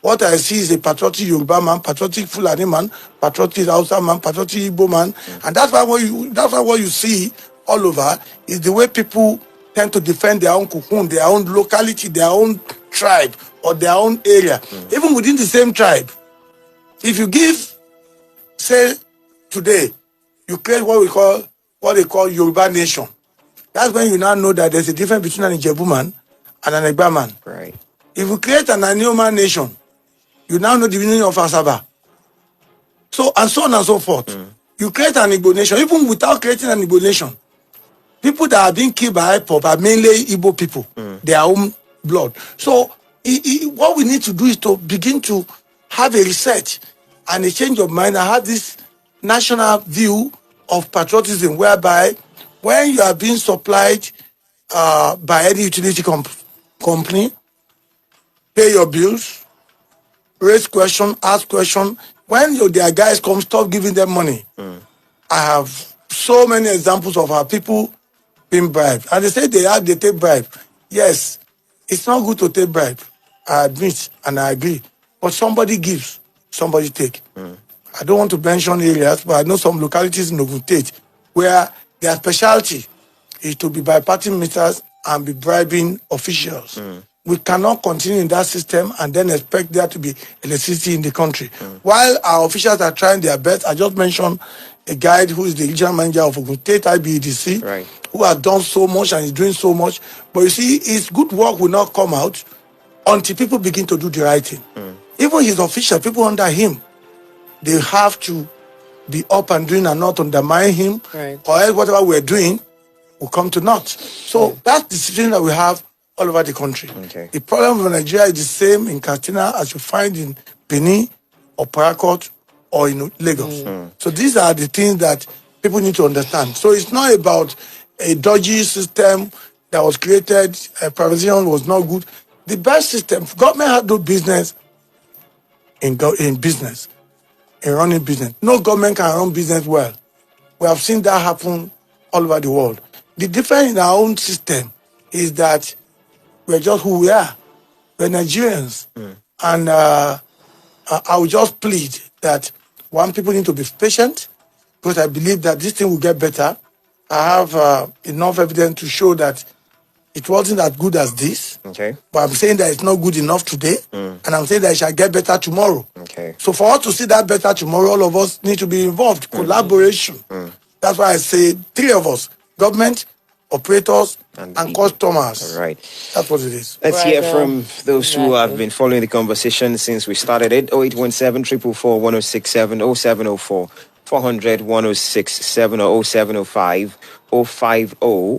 What I see is a patriotic Yoruba man, patriotic Fulani man, patriotic Hausa man, patriotic Igbo man, and that's why what you see all over is the way people tend to defend their own cocoon, their own locality, their own tribe, or their own area. Even within the same tribe, if you give, say, today, you create what they call Yoruba nation. That's when you now know that there's a difference between an Ijebu man and an Egba man.
Right.
If you create an Anioma nation, you now know the meaning of Asaba. So, and so on and so forth. You create an Igbo nation, even without creating an Igbo nation. People that are being killed by IPOP are mainly Igbo people, their own blood. So, what we need to do is to begin to have a research and a change of mind and have this national view of patriotism, whereby when you are being supplied by any utility company, pay your bills, raise question, ask question. When their guys come, stop giving them money. I have so many examples of our people being bribed. And they say they take bribe. Yes, it's not good to take bribe. I admit and I agree. But somebody gives, somebody take. I don't want to mention areas, but I know some localities in Ogun State where their specialty is to be bypassing meters and be bribing officials. We cannot continue in that system and then expect there to be electricity in the country. While our officials are trying their best, I just mentioned a guy who is the regional manager of Ogun State IBEDC, who has done so much and is doing so much. But you see, his good work will not come out until people begin to do the right thing. Even his officials, people under him, they have to be up and doing and not undermine him, or else whatever we're doing will come to naught. So that's the situation that we have all over the country. The problem with Nigeria is the same in Katsina as you find in Benin or Parakot or in Lagos. So these are the things that people need to understand. So it's not about a dodgy system that was created, privatization was not good. The best system, government has no business in business, in running business. No government can run business well. We have seen that happen all over the world. The difference in our own system is that we're just who we are. We're Nigerians. And I will just plead that people need to be patient, because I believe that this thing will get better. I have enough evidence to show that it wasn't as good as this. But I'm saying that it's not good enough today. And I'm saying that it shall get better tomorrow. So for us to see that better tomorrow, all of us need to be involved. Collaboration. That's why I say 3 of us: government, operators, and customers.
Right.
That's what it is.
Let's hear from those who have been following the conversation since we started it. 0817 444 1067 0704 400 1067 or 0705 050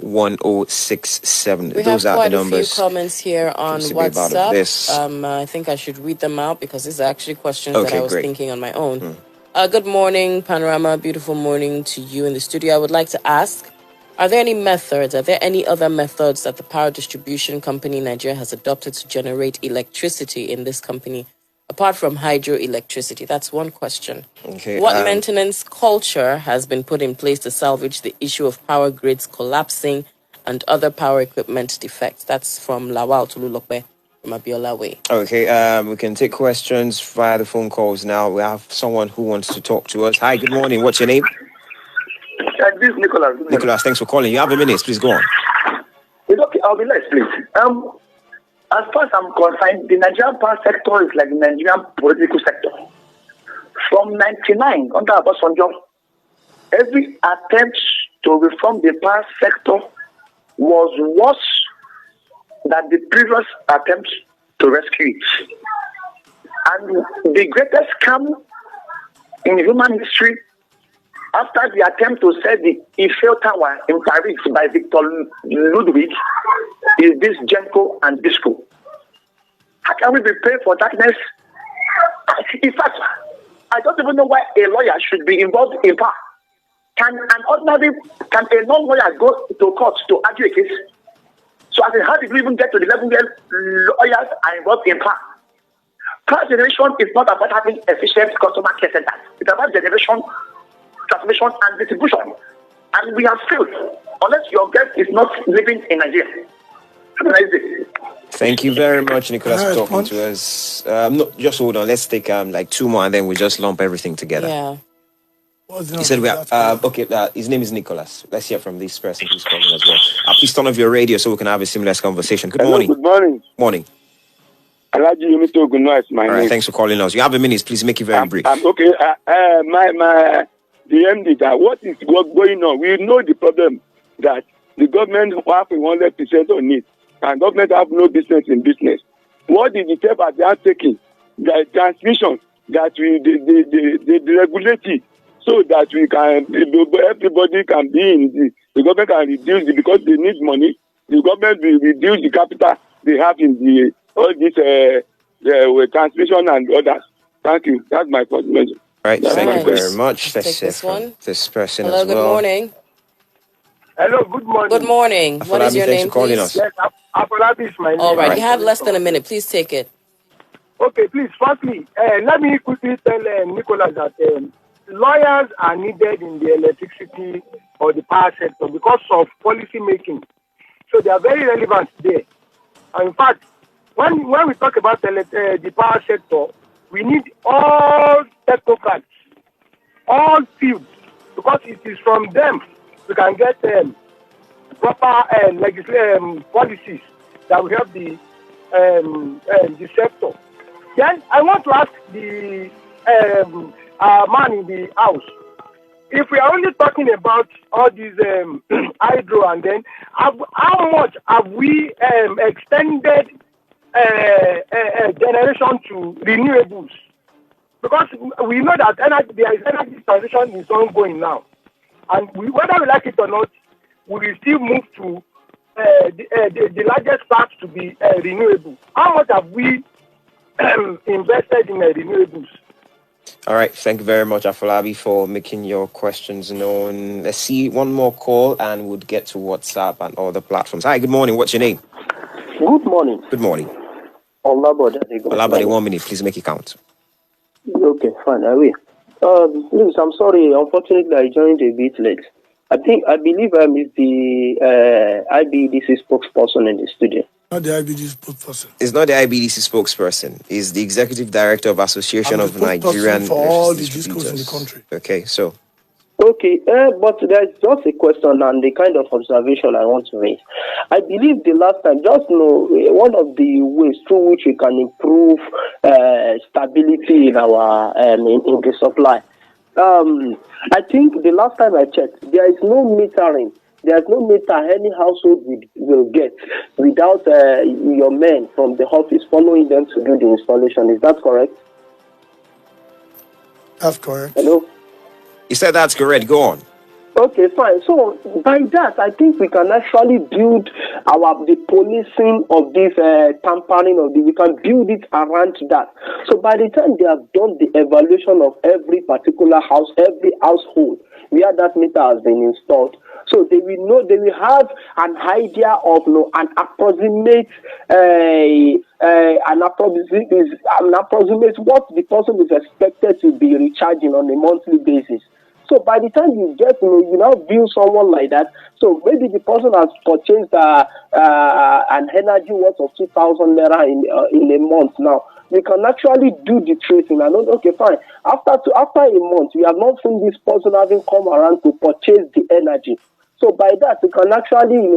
1067.
We
Those
have
are
quite
the
a few
numbers.
comments here on WhatsApp. I think I should read them out because these are actually questions that I was thinking on my own. Good morning, Panorama. Beautiful morning to you in the studio. I would like to ask, Are there any other methods that the power distribution company in Nigeria has adopted to generate electricity in this company, apart from hydroelectricity? That's one question.
Okay.
What maintenance culture has been put in place to salvage the issue of power grids collapsing and other power equipment defects? That's from Lawal Tululokbe from Abiola Way.
Okay, we can take questions via the phone calls now. We have someone who wants to talk to us. Hi, good morning. What's your name?
This is Nicholas.
Nicholas, thanks for calling. You have a minute. Please go on.
It's okay. I'll be less, please. As far as I'm concerned, the Nigerian power sector is like the Nigerian political sector. From 1999, under Obasanjo, every attempt to reform the power sector was worse than the previous attempt to rescue it. And the greatest scam in human history, after the attempt to set the Eiffel Tower in Paris by Victor Ludwig, is this Genco and Disco. How can we be paying for darkness? In fact, I don't even know why a lawyer should be involved in power. Can a non-lawyer go to court to argue a case? So how did we even get to the level where lawyers are involved in power? Power generation is not about having efficient customer care centers. It's about generation, transmission, and distribution. And we have failed unless your guest is not living in Nigeria. Have a nice day.
Thank you very much, Nicholas, for talking to us. No, just hold on. Let's take like two more, and then we just lump everything together.
Yeah.
He said we are okay. His name is Nicholas. Let's hear from this person who's calling as well. Please turn off your radio so we can have a seamless conversation. Good morning.
Good morning.
Morning.
Alaji Yumito Gunwa is my name.
All right, thanks for calling us. You have a minute. Please make it very brief.
Okay. The MD, that what is going on? We know the problem that the government have 100% on it, and government have no business in business. What is the step that they are taking? The transmission that we the regulate it so that we can everybody can be in the government can reduce it because they need money. The government will reduce the capital they have in the all this transmission and others. Thank you. That's my first message.
All right, thank you very much.
Let's take this one.
This person
Hello,
as well.
good morning.
Hello, good morning.
Good morning. What is your name, please?
Yes, Afolabi is my name.
All right, you have less than a minute. Please take it.
Okay, please, firstly, let me quickly tell Nicholas that lawyers are needed in the electricity or the power sector because of policy making. So they are very relevant there. And in fact, when we talk about the power sector, we need all technocrats, all fields, because it is from them we can get proper legislative policies that will help the sector. Then I want to ask the man in the house, if we are only talking about all these hydro, and then how much have we extended generation to renewables? Because we know that there is energy transition is ongoing now, and whether we like it or not, we will still move to the largest part to be renewable. How much have we invested in renewables?
All right, thank you very much, Afolabi, for making your questions known. Let's see one more call, and we'll get to WhatsApp and other platforms. Hi, good morning. What's your name?
Good morning.
Good morning.
Olabode,
1 minute. Please make it count.
Okay, fine. I will. Please, I'm sorry. Unfortunately, I joined a bit late. I believe I missed the IBDC spokesperson in the studio.
Not the IBDC spokesperson.
It's not the IBDC spokesperson. It's the executive director of Association of Nigerian
for all the discos in the country.
Okay, so.
Okay, but there's just a question and the kind of observation I want to raise. I believe the last time, one of the ways through which we can improve stability in our in the supply. I think the last time I checked, there is no metering. There's no meter any household will get without your men from the office following them to do the installation. Is that correct?
That's correct.
Hello?
You said that's correct. Go on.
Okay, fine. So by that, I think we can actually build the policing of this tampering of we can build it around that. So by the time they have done the evaluation of every particular house, every household where that meter has been installed, So they will know, they will have an idea of an approximate what the person is expected to be recharging on a monthly basis. So by the time you get, you now view someone like that. So maybe the person has purchased an energy worth of 2,000 naira in a month now. We can actually do the tracing and know, okay, fine. After a month, we have not seen this person having come around to purchase the energy. So by that, we can actually,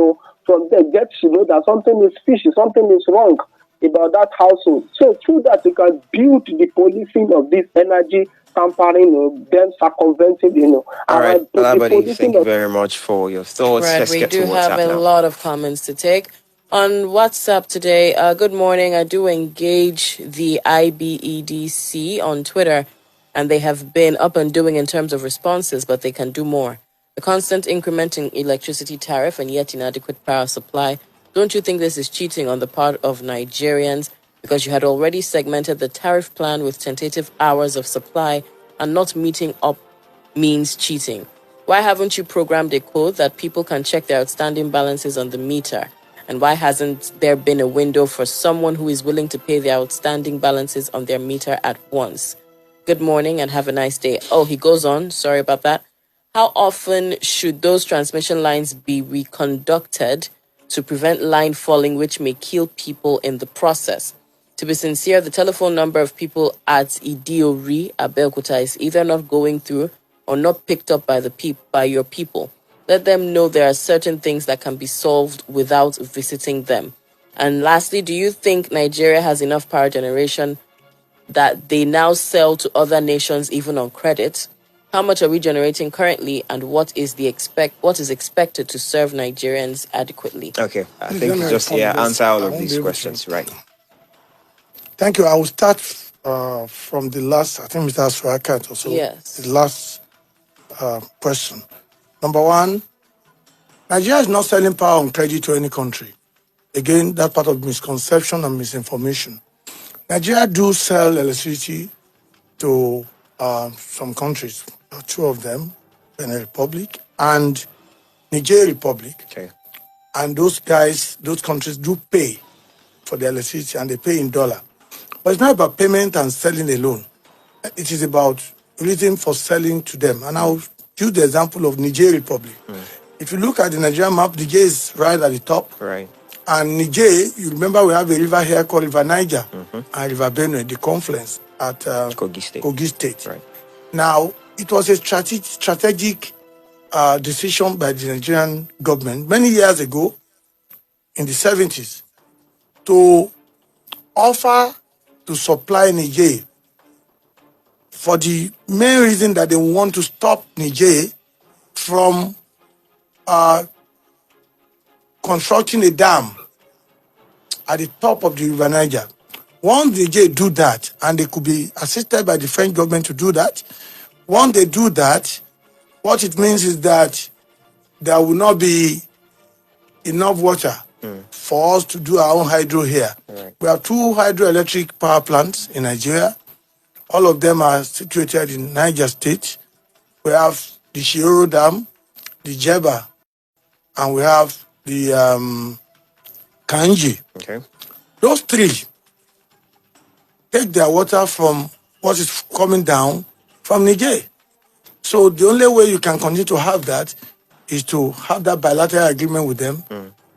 from there get to know that something is fishy, something is wrong about that household. So through that, we can build the policing of this energy tampering, then circumventing,
All right, Alabadi, thank you
of
very much for your thoughts.
Right,
Let's
we
get to
do have
WhatsApp
a
now.
lot of comments to take. On WhatsApp today, good morning. I do engage the IBEDC on Twitter, and they have been up and doing in terms of responses, but they can do more. The constant increment in electricity tariff and yet inadequate power supply. Don't you think this is cheating on the part of Nigerians? Because you had already segmented the tariff plan with tentative hours of supply, and not meeting up means cheating. Why haven't you programmed a code that people can check their outstanding balances on the meter? And why hasn't there been a window for someone who is willing to pay their outstanding balances on their meter at once? Good morning and have a nice day. Oh, he goes on. Sorry about that. How often should those transmission lines be reconducted to prevent line falling, which may kill people in the process? To be sincere, the telephone number of people at Idiori, Abeokuta, is either not going through or not picked up by your people. Let them know there are certain things that can be solved without visiting them. And lastly, do you think Nigeria has enough power generation that they now sell to other nations even on credit? How much are we generating currently, and what is expected to serve Nigerians adequately?
Okay, I think you just answer all of these questions, right?
Thank you. I will start from the last, I think Mr. Surakat also.
Yes.
The last question. Number one, Nigeria is not selling power on credit to any country. Again, that part of misconception and misinformation. Nigeria do sell electricity to some countries, two of them, Benin Republic and Niger Republic.
Okay.
And those countries do pay for the electricity, and they pay in dollar. But it's not about payment and selling alone. It is about reason for selling to them. And I'll use the example of Niger Republic. If you look at the Nigerian map, Niger is right at the top.
Right.
And Niger, you remember we have a river here called River Niger and River Benue, the confluence at Kogi State.
Right.
Now, it was a strategic decision by the Nigerian government many years ago, in the 70s, to offer to supply Niger for the main reason that they want to stop Niger from constructing a dam at the top of the River Niger. Once Niger do that, and they could be assisted by the French government to do that, once they do that, what it means is that there will not be enough water for us to do our own hydro here.
Right.
We have 2 hydroelectric power plants in Nigeria. All of them are situated in Niger State. We have the Shioro Dam, the Jeba, and we have the Kanji.
Okay.
Those 3 take their water from what is coming down from Niger. So the only way you can continue to have that is to have that bilateral agreement with them.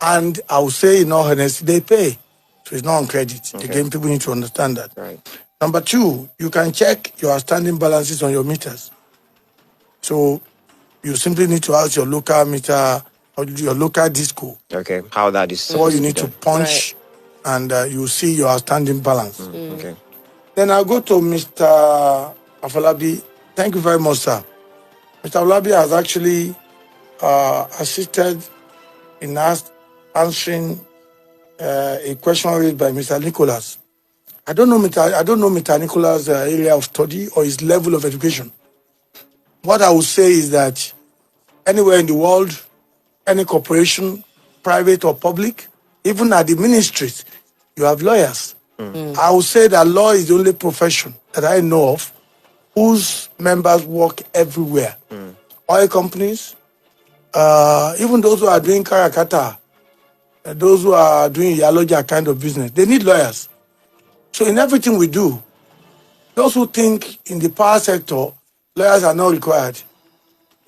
And I will say, in all honesty, they pay. So it's not on credit.
Okay.
Again, people need to understand that.
Right.
Number 2, you can check your outstanding balances on your meters. So you simply need to ask your local meter or your local disco.
Okay, how that is
What you need
done.
to punch, and you see your outstanding balance.
Okay.
Then I'll go to Mr. Afolabi. Thank you very much, sir. Mr. Afolabi has actually assisted in answering a question raised by Mr. Nicholas. I don't know Mr. Nicholas' area of study or his level of education. What I would say is that anywhere in the world, any corporation, private or public, even at the ministries, you have lawyers. I would say that law is the only profession that I know of whose members work everywhere. Oil companies, even those who are doing karakata, those who are doing yaloja kind of business, they need lawyers. So in everything we do, those who think in the power sector, lawyers are not required.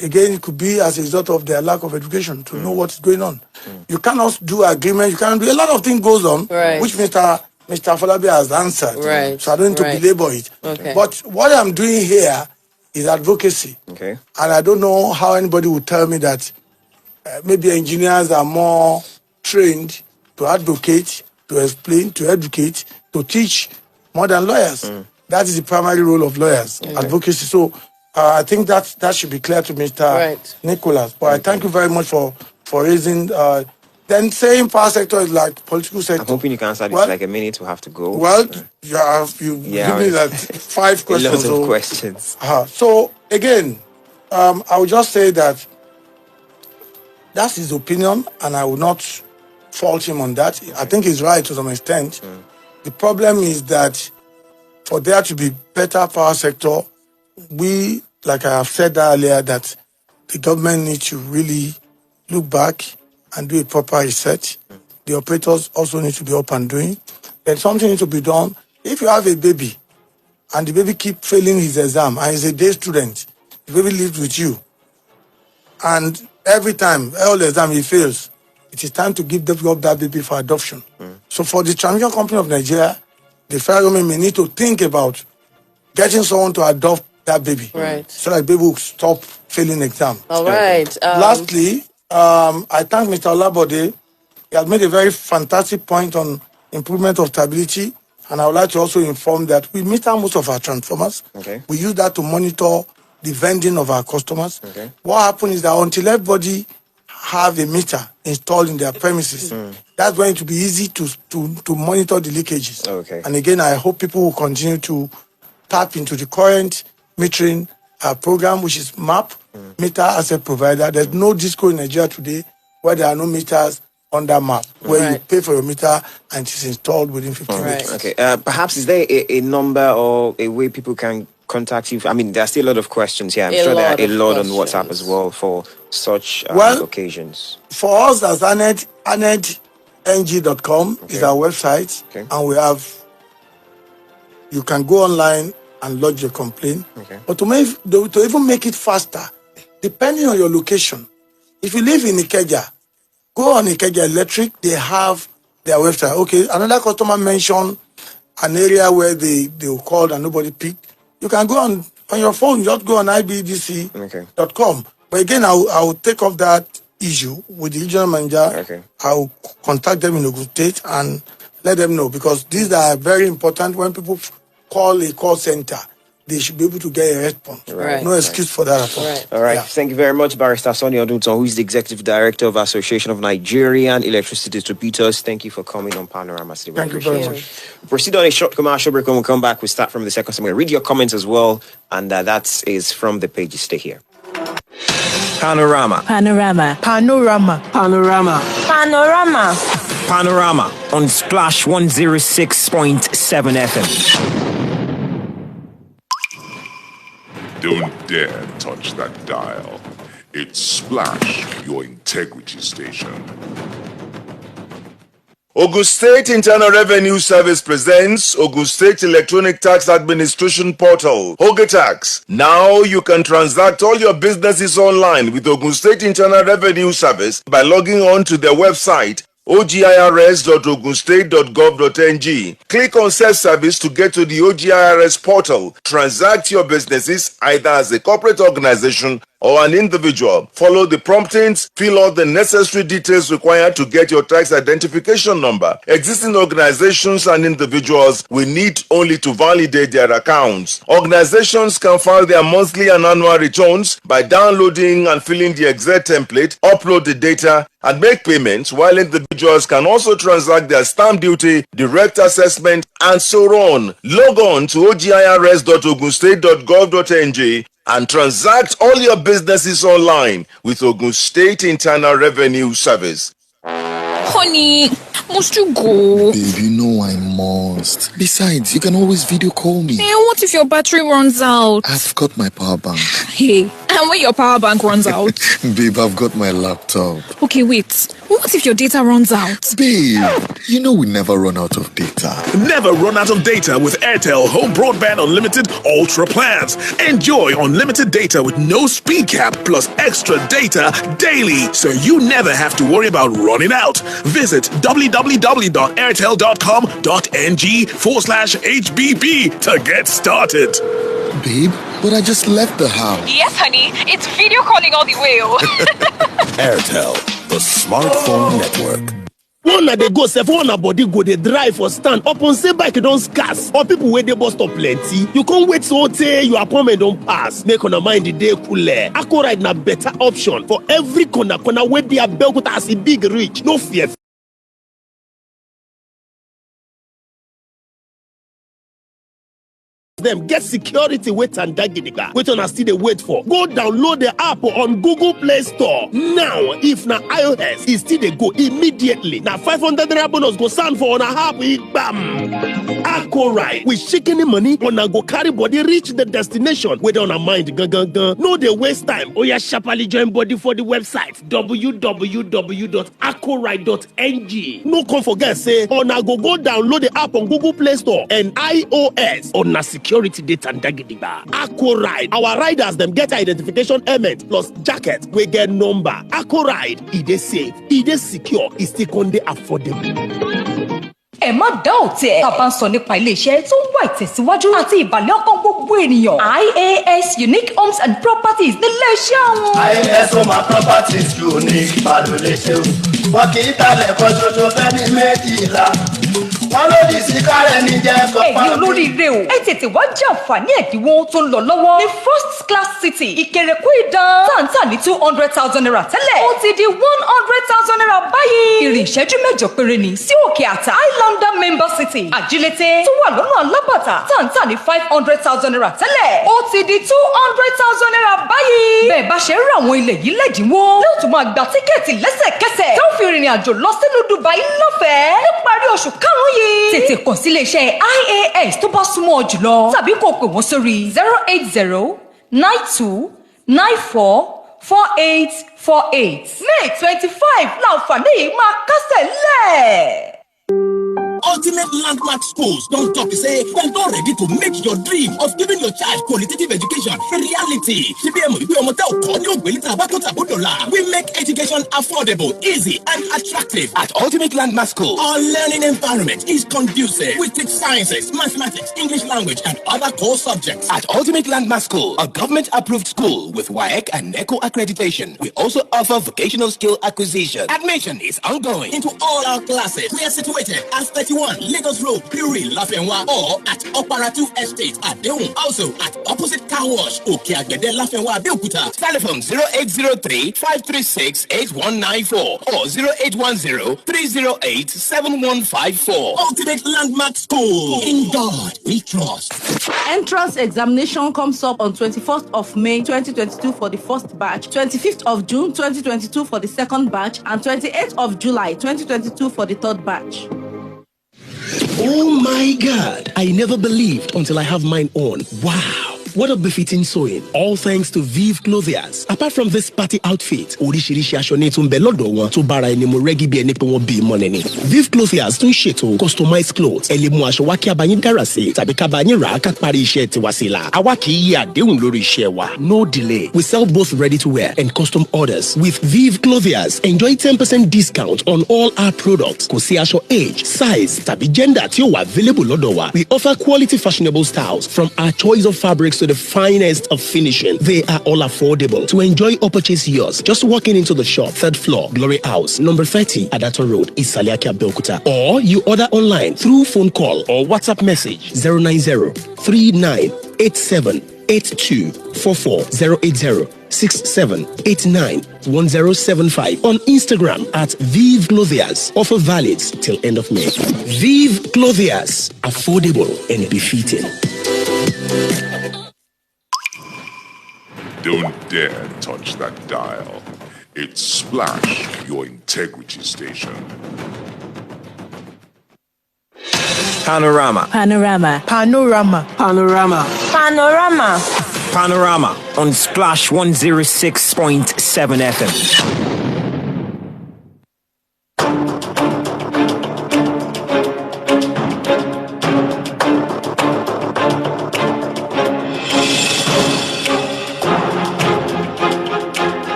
Again, it could be as a result of their lack of education to know what's going on. You cannot do agreement. You cannot do a lot of things goes on, which Mr. Falabi has answered.
Right.
So I don't need to belabor it.
Okay.
But what I'm doing here is advocacy.
Okay.
And I don't know how anybody would tell me that maybe engineers are more trained to advocate, to explain, to educate, to teach more than lawyers. That is the primary role of lawyers, advocacy. So I think that should be clear to Mr. Nicholas. But I thank you very much for raising. Then saying power sector is like political sector.
I'm hoping you can answer this like a minute. We have to go.
Well, you give me like 5 questions.
Lots of questions.
So again, I would just say that that's his opinion, and I will not fault him on that. I think he's right to some extent. The problem is that for there to be better power sector, we, like I have said earlier, that the government needs to really look back and do a proper research. The operators also need to be up and doing. Then something needs to be done. If you have a baby and the baby keep failing his exam and he's a day student, the baby lives with you, and every time, all the exam he fails, it is time to give up that baby for adoption. So for the transmission company of Nigeria, the federal government may need to think about getting someone to adopt that baby.
Right.
So that baby will stop failing exam.
All right.
Lastly, I thank Mr. Olabode. He has made a very fantastic point on improvement of stability. And I would like to also inform that we meter most of our transformers.
Okay.
We use that to monitor the vending of our customers.
Okay.
What happens is that until everybody have a meter installed in their premises, that's going to be easy to monitor the leakages.
Okay.
And again, I hope people will continue to tap into the current metering program, which is MAP, Meter Asset Provider. There's no disco in Nigeria today where there are no meters under MAP, where you pay for your meter and it's installed within 15 minutes.
Okay. Perhaps is there a number or a way people can contact you? I mean, there are still a lot of questions here. I'm sure there are a lot on WhatsApp as well for such occasions.
For us as anedng.com is our website, and we have, you can go online and lodge your complaint. But to even make it faster, depending on your location, if you live in Ikeja, go on Ikeja Electric, they have their website. Okay, another customer mentioned an area where they called and nobody picked. You can go on your phone, just go on ibdc.com. But again, I will take off that issue with the regional manager. I will contact them in Ogun State and let them know, because these are very important. When people call a call center, they should be able to get a response. No excuse for that at all.
All right. Thank you very much, Barrister Sonny Oduntan, who is the Executive Director of Association of Nigerian Electricity Distributors. Thank you for coming on Panorama.
Thank you very much.
We'll proceed on a short commercial break. When we come back, we start from the second segment. Read your comments as well, and that is from the pages. Stay here. Panorama.
Panorama. Panorama. Panorama.
Panorama.
Panorama on Splash 106.7 FM.
Don't dare touch that dial. It's Splash, your integrity station.
Ogun State Internal Revenue Service presents Ogun State Electronic Tax Administration Portal, OGETax. Now you can transact all your businesses online with Ogun State Internal Revenue Service by logging on to their website, ogirs.ogunstate.gov.ng. Click on self-service to get to the OGIRS portal. Transact your businesses either as a corporate organization or an individual. Follow the promptings, fill out the necessary details required to get your tax identification number. Existing organizations and individuals will need only to validate their accounts. Organizations can file their monthly and annual returns by downloading and filling the Excel template, upload the data, and make payments, while individuals can also transact their stamp duty, direct assessment, and so on. Log on to ogirs.ogunstate.gov.ng and transact all your businesses online with Ogun State Internal Revenue Service.
Honey, must you go?
Babe, you know I must. Besides, you can always video call me.
What if your battery runs out?
I've got my power bank.
Hey, And when your power bank runs out?
Babe, I've got my laptop.
Okay, wait. What if your data runs out?
Babe, you know we never run out of data.
Never run out of data with Airtel Home Broadband Unlimited Ultra plans. Enjoy unlimited data with no speed cap plus extra data daily, so you never have to worry about running out. Visit www.airtel.com.ng/HBB to get started.
Babe, but I just left the house.
Yes, honey. It's video calling all the way.
Airtel, the smartphone network.
One na dey go sef, one na body go dey drive for stand upon say bike don scarce or people wey dey bus stop plenty. You can't wait so tey your appointment don pass. Make una mind the day coole. Akko Ride na better option for every corner wey dey Abeokuta as e big reach. No fear. Them get security wait and dagidiga. Wait on still they wait for. Go download the app on Google Play Store. Now, if na iOS, it still they go immediately. Now 500 naira bonus go sound for on a app. Bam! Akko Ride. We shaking money on a go carry body reach the destination. Wait on a mind. No they waste time. Oya sharply join body for the website www.akkoride.ng. No come forget say on a go download the app on Google Play Store and iOS on a security data and dagidiba. Akko Ride. Our riders them get identification element plus jacket. We get number. Akko Ride. It is safe. It is secure. It's still on the affordable.
ẹ má dá òtẹ̀ tá a bá ń sọ nípa iléeṣẹ́ tó ń wá ìtẹ̀síwájú àti ìbàlẹ̀ ọkàn gbogbo ènìyàn. IAS Unique Homes and Properties nílé iṣẹ́ wọn.
IAS Home and Properties Unique Balùwẹ̀ o. Wọ́n kì í talẹ̀ kan ṣoṣo fẹ́ni méjìlá. Wọ́n lòdì sí kárẹ̀ ní jẹ́ kọ́pá.
Ẹ̀yin olóríire o, ẹ tètè wá jẹ àǹfààní ẹ̀dínwó tó ń lọ lọ́wọ́ ní First Class City Ìkẹrẹ̀kú Ìdán. Táǹtà ní 200,000 naira tẹ́lẹ̀. Ó ti di 100,000 naira báyìí. Ìrìn ìṣẹ́jú mẹ́jọ péré ni sí Òkè Àtà Islander Member City. Àjílété tó wà lọ́nà Alábàtà. Táǹtà ní 500,000 naira tẹ́lẹ̀. Ó ti di 200,000 naira báyìí. Bẹ́ẹ̀ bá ṣe ń ra àwọn ilẹ̀ yìí lẹ́dínwó. Yóò tún máa gba tíkẹ́ẹ̀tì lẹ́sẹ̀kẹsẹ̀. Tó fi rìnrìn àjò lọ sínú Dubai lọ́fẹ̀ẹ́. Níparí oṣù karùn-ún yìí. Tètè kàn sí iléeṣẹ́ IAS tó bá súnmọ́ ọ jùlọ tàbí kó pè wọ́n sórí 08092944848. May 25 láǹfààní yìí máa kásẹ̀ lẹ̀.
Ultimate Landmark Schools don't talk to say they're not ready to make your dream of giving your child qualitative education a reality. We make education affordable, easy, and attractive at Ultimate Landmark School. Our learning environment is conducive. We teach sciences, mathematics, English language, and other core subjects. At Ultimate Landmark School, a government-approved school with WAEC and NECO accreditation. We also offer vocational skill acquisition. Admission is ongoing into all our classes. We are situated at 31 Lagos Road, Puri, Lafenwa, or at Operatu Estate at Deun. Also at opposite Car Wash, Okeagede, Lafenwa, Abeokuta. Telephone 0803-536-8194 or 0810-308-7154. Ultimate Landmark School. In God we trust.
Entrance examination comes up on 21st of May 2022 for the first batch, 25th of June 2022 for the second batch, and 28th of July 2022 for the third batch.
Oh my God! I never believed until I have mine on. Wow! What a befitting sewing. All thanks to Vive Clothiers. Apart from this party outfit, oríṣiríṣi aṣọ ní tún bẹ lọ́dọ̀ wọn tó bára ẹni mo rẹ́gí bí ẹni pé wọ́n bí mọ́ni ni. Vive Clothiers tún ṣètò customized clothes. Ẹ lè mú aṣọ wá kí abayín dára sí tàbí kábayín rà á ká parí iṣẹ́ tiwa sí la. Àwa kì í yẹ àdéhùn lórí iṣẹ́ wa. No delay. We sell both ready to wear and custom orders. With Vive Clothiers, enjoy 10% discount on all our products. Kò sí aṣọ age, size tàbí gender tí ó wà available lọ́dọ̀ wa. We offer quality fashionable styles from our choice of fabrics to the finest of finishing. They are all affordable. To enjoy or purchase yours, just walking into the shop, 3rd floor, Glory House, number 30, Adato Road, Isaliaki, Abeokuta. Or you order online through phone call or WhatsApp message 090-3987-8244 080-6789-1075 on Instagram at Vive Clothiers. Offer valid till end of May. Vive Clothiers, affordable and befitting.
Don't dare touch that dial. It's Splash, your integrity station.
Panorama.
Panorama. Panorama. Panorama.
Panorama.
Panorama on Splash 106.7 FM.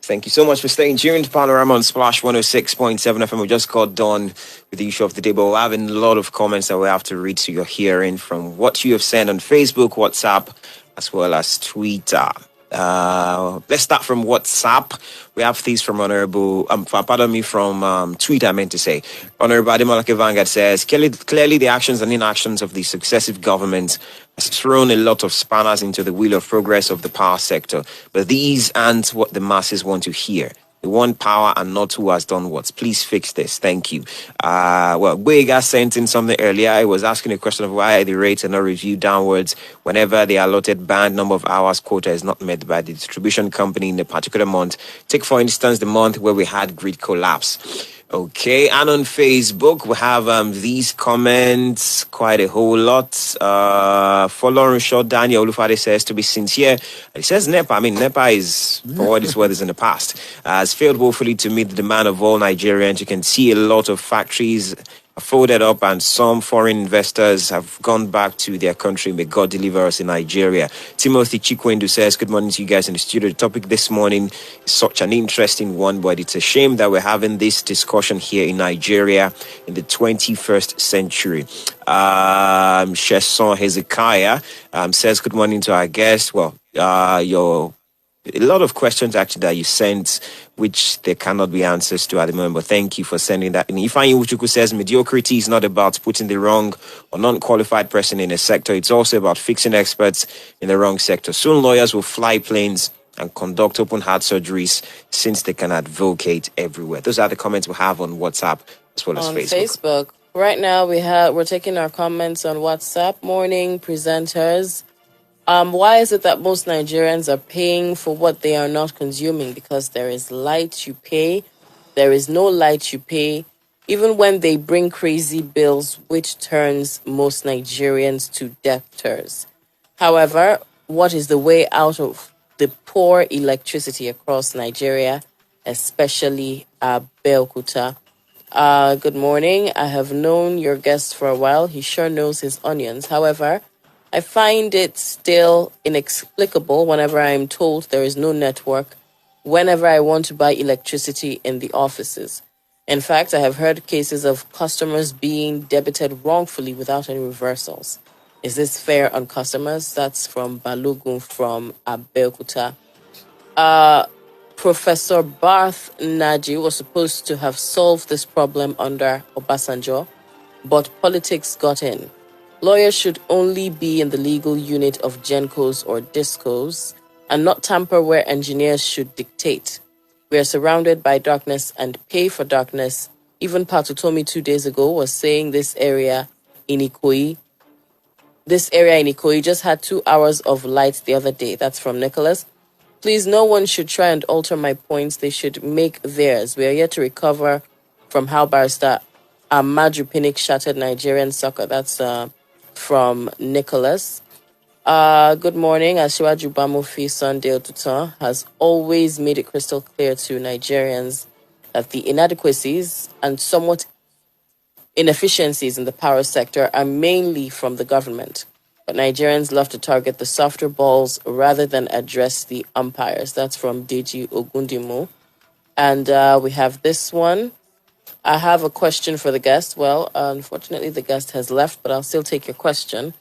Thank you so much for staying tuned. Panorama on Splash 106.7 FM. We just got done with the issue of the day, but we're having a lot of comments that we have to read, so you're hearing from what you have sent on Facebook, WhatsApp, as well as Twitter. Let's start from WhatsApp. We have these from Honorable, from Twitter, I meant to say. Honorable Ademalake Vanguard says, clearly the actions and inactions of the successive governments has thrown a lot of spanners into the wheel of progress of the power sector. But these aren't what the masses want to hear. They want power and not who has done what. Please fix this. Thank you. Boyga sent in something earlier. I was asking a question of why the rates are not reviewed downwards whenever the allotted band number of hours quota is not met by the distribution company in a particular month. Take, for instance, the month where we had grid collapse. Okay, and on Facebook, we have these comments, quite a whole lot. Following short, Daniel Olufade says, to be sincere, he says NEPA. I mean, NEPA is, for what it's worth, is in the past. Has failed woefully to meet the demand of all Nigerians. You can see a lot of factories folded up, and some foreign investors have gone back to their country. May God deliver us in Nigeria. Timothy Chikwendu says, good morning to you guys in the studio. The topic this morning is such an interesting one, but it's a shame that we're having this discussion here in Nigeria in the 21st century. Sheson Hezekiah says, good morning to our guest. Well, a lot of questions actually that you sent, which there cannot be answers to at the moment, but thank you for sending that. And Ifeanyi Uchuku says, mediocrity is not about putting the wrong or non-qualified person in a sector. It's also about fixing experts in the wrong sector. Soon lawyers will fly planes and conduct open heart surgeries since they can advocate everywhere. Those are the comments we have on WhatsApp as well as
on
Facebook.
Right now we're taking our comments on WhatsApp. Morning presenters. Why is it that most Nigerians are paying for what they are not consuming? Because there is light, you pay. There is no light, you pay. Even when they bring crazy bills, which turns most Nigerians to debtors. However, what is the way out of the poor electricity across Nigeria, especially Abeokuta? Good morning. I have known your guest for a while. He sure knows his onions. However, I find it still inexplicable whenever I am told there is no network whenever I want to buy electricity in the offices. In fact, I have heard cases of customers being debited wrongfully without any reversals. Is this fair on customers? That's from Balogun from Abeokuta. Professor Barth Naji was supposed to have solved this problem under Obasanjo, but politics got in. Lawyers should only be in the legal unit of GENCOs or DISCOs and not tamper where engineers should dictate. We are surrounded by darkness and pay for darkness. Even Patutomi 2 days ago was saying this area in Ikoyi this area in Ikoyi just had 2 hours of light the other day. That's from Nicholas. Please, no one should try and alter my points. They should make theirs. We are yet to recover from how Barrister Amaju Pinnick shattered Nigerian soccer. That's from Nicholas. Good morning. Asiwaju Bamofi Sunday Oduntan has always made it crystal clear to Nigerians that the inadequacies and somewhat inefficiencies in the power sector are mainly from the government. But Nigerians love to target the softer balls rather than address the umpires. That's from Deji Ogundimu. And we have this one. I have a question for the guest. Well, unfortunately, the guest has left, but I'll still take your question.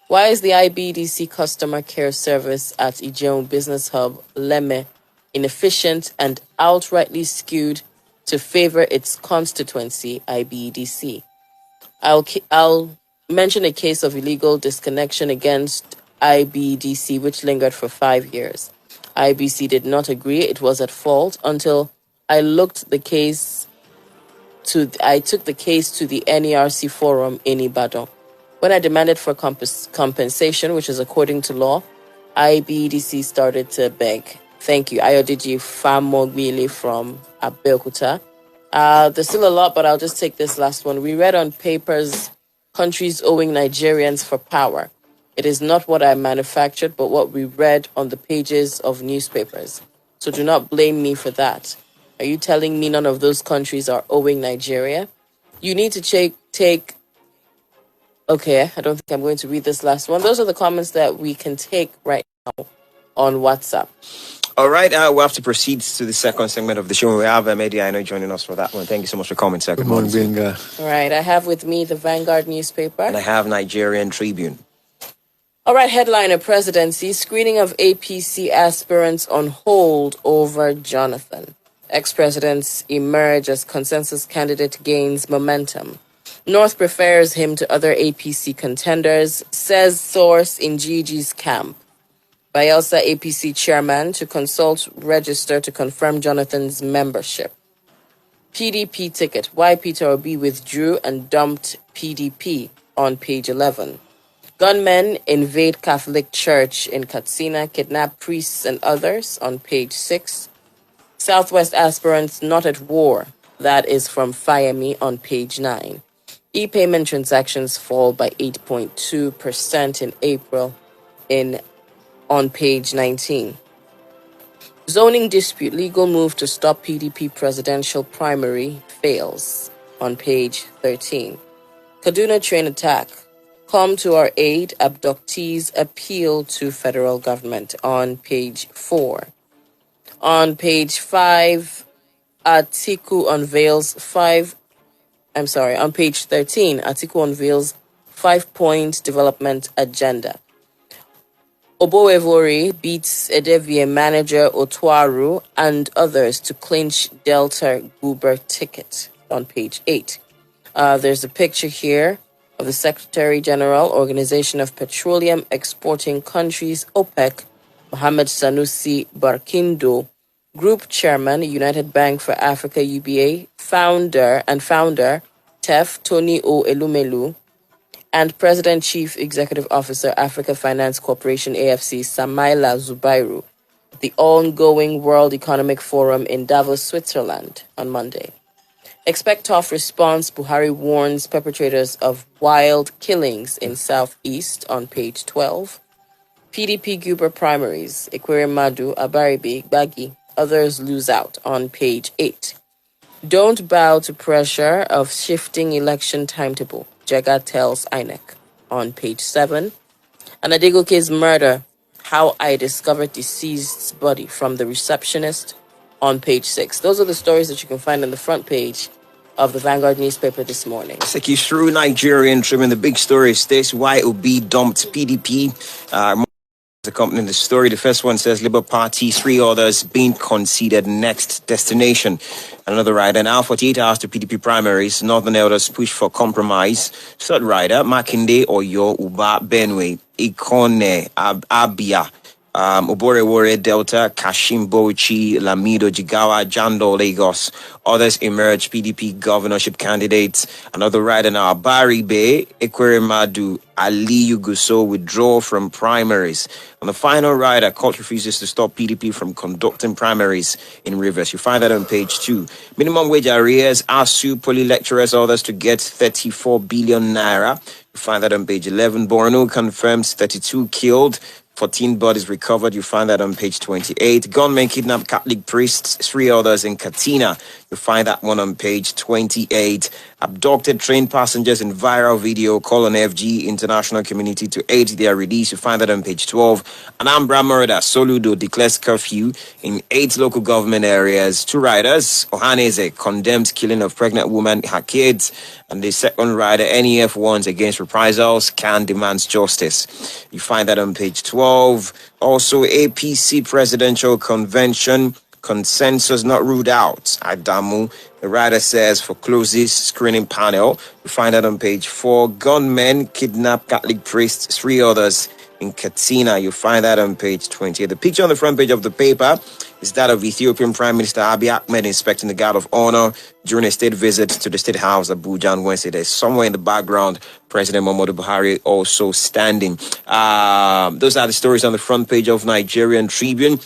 Why is the IBDC customer care service at Ijeon Business Hub, Leme, inefficient and outrightly skewed to favor its constituency, IBDC? I'll mention a case of illegal disconnection against IBDC, which lingered for 5 years. IBC did not agree it was at fault until I took the case to the NERC forum in Ibadan. When I demanded for compensation, which is according to law, IBDC started to beg. Thank you. Ayodiji Famogbile from Abeokuta. There's still a lot, but I'll just take this last one. We read on papers countries owing Nigerians for power. It is not what I manufactured, but what we read on the pages of newspapers. So do not blame me for that. Are you telling me none of those countries are owing Nigeria? You need to take... Okay, I don't think I'm going to read this last one. Those are the comments that we can take right now on WhatsApp.
All right, we have to proceed to the second segment of the show. We have Media Ino joining us for that one. Thank you so much for coming, sir.
Good morning, Benga.
All right, I have with me the Vanguard newspaper.
And I have Nigerian Tribune.
All right, headliner presidency, screening of APC aspirants on hold over Jonathan. Ex-presidents emerge as consensus candidate gains momentum. North prefers him to other APC contenders, says source in Gigi's camp. Bayelsa APC chairman to consult register to confirm Jonathan's membership. PDP ticket, why Peter Obi withdrew and dumped PDP on page 11. Gunmen invade Catholic Church in Katsina, kidnap priests and others on page 6. Southwest aspirants not at war, that is from Fayemi on page 9. E-payment transactions fall by 8.2% in April on page 19. Zoning dispute, legal move to stop PDP presidential primary fails on page 13. Kaduna train attack, come to our aid, abductees appeal to federal government on page 4. On page 5, Atiku unveils on page 13, Atiku unveils 5-point development agenda. Oboevori beats Edevie manager Otwaru and others to clinch Delta Guber ticket on page 8. There's a picture here of the Secretary General, Organization of Petroleum Exporting Countries, OPEC, Mohamed Sanusi Barkindo, Group Chairman, United Bank for Africa, UBA, founder, TEF, Tony O. Elumelu, and President Chief Executive Officer, Africa Finance Corporation, AFC, Samaila Zubairu, at the ongoing World Economic Forum in Davos, Switzerland on Monday. Expect tough response, Buhari warns perpetrators of wild killings in Southeast on page 12. PDP Guber primaries, Ekwere Madu, Abaribi, Bagi, others lose out on page 8. Don't bow to pressure of shifting election timetable, Jega tells INEC on page 7. And Adegoke's murder, how I discovered deceased's body from the receptionist on page 6. Those are the stories that you can find on the front page of the Vanguard newspaper this morning.
Let's take you through Nigerian Tribune. The big story is this: why Obi dumped PDP. Accompanying the story, the first one says Labour Party, 3 others being conceded next destination. Another rider, now 48 hours to PDP primaries, Northern Elders push for compromise. Third rider, Makinde, Oyo, Uba, Benue, Ikone, Abia, Oborewore Delta, Kashim Bauchi, Lamido Jigawa, Jando Lagos. Others emerged PDP governorship candidates. Another rider now, Bari Bay, Ekwere Madu, Aliyu Gusso withdraw from primaries. On the final rider, court refuses to stop PDP from conducting primaries in Rivers. You find that on page 2. Minimum wage arrears, ASU, poly lecturers, others to get 34 billion naira. You find that on page 11. Borno confirms 32 killed. 14 bodies recovered. You find that on page 28. Gunmen kidnapped Catholic priests, 3 others in Katina. You find that one on page 28. Abducted train passengers in viral video. Call on FG international community to aid their release. You find that on page 12. Anambra murder. Soludo declares curfew in 8 local government areas. 2 riders. Ohaneze condemns killing of pregnant woman, her kids. And the second rider, NEF warns against reprisals. Can demands justice. You find that on page 12. Also, APC presidential convention. Consensus not ruled out. Adamu, the writer says, for closest screening panel. You find that on page 4. Gunmen kidnap Catholic priests, 3 others in Katina. You find that on page 20. The picture on the front page of the paper is that of Ethiopian Prime Minister Abiy Ahmed inspecting the Guard of Honor during a state visit to the State House, Abuja, on Wednesday. There's somewhere in the background, President Muhammadu Buhari also standing. Those are the stories on the front page of Nigerian Tribune.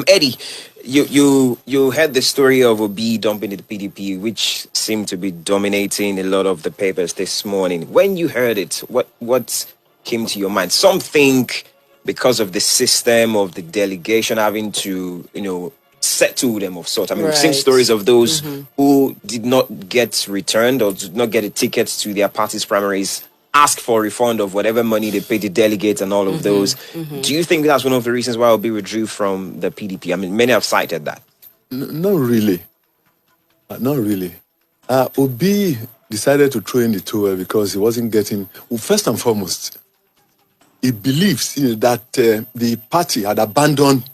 Eddie, you heard the story of Obi dumping the PDP, which seemed to be dominating a lot of the papers this morning. When you heard it, what came to your mind? Some think because of the system of the delegation having to, settle them of sort. I mean, we've seen stories of those who did not get returned or did not get a ticket to their party's primaries, ask for a refund of whatever money they paid the delegates and all of those. Do you think that's one of the reasons why Obi withdrew from the PDP? I mean, many have cited that.
Not really. Not really. Obi decided to throw in the towel because he wasn't getting... Well, first and foremost, he believes that the party had abandoned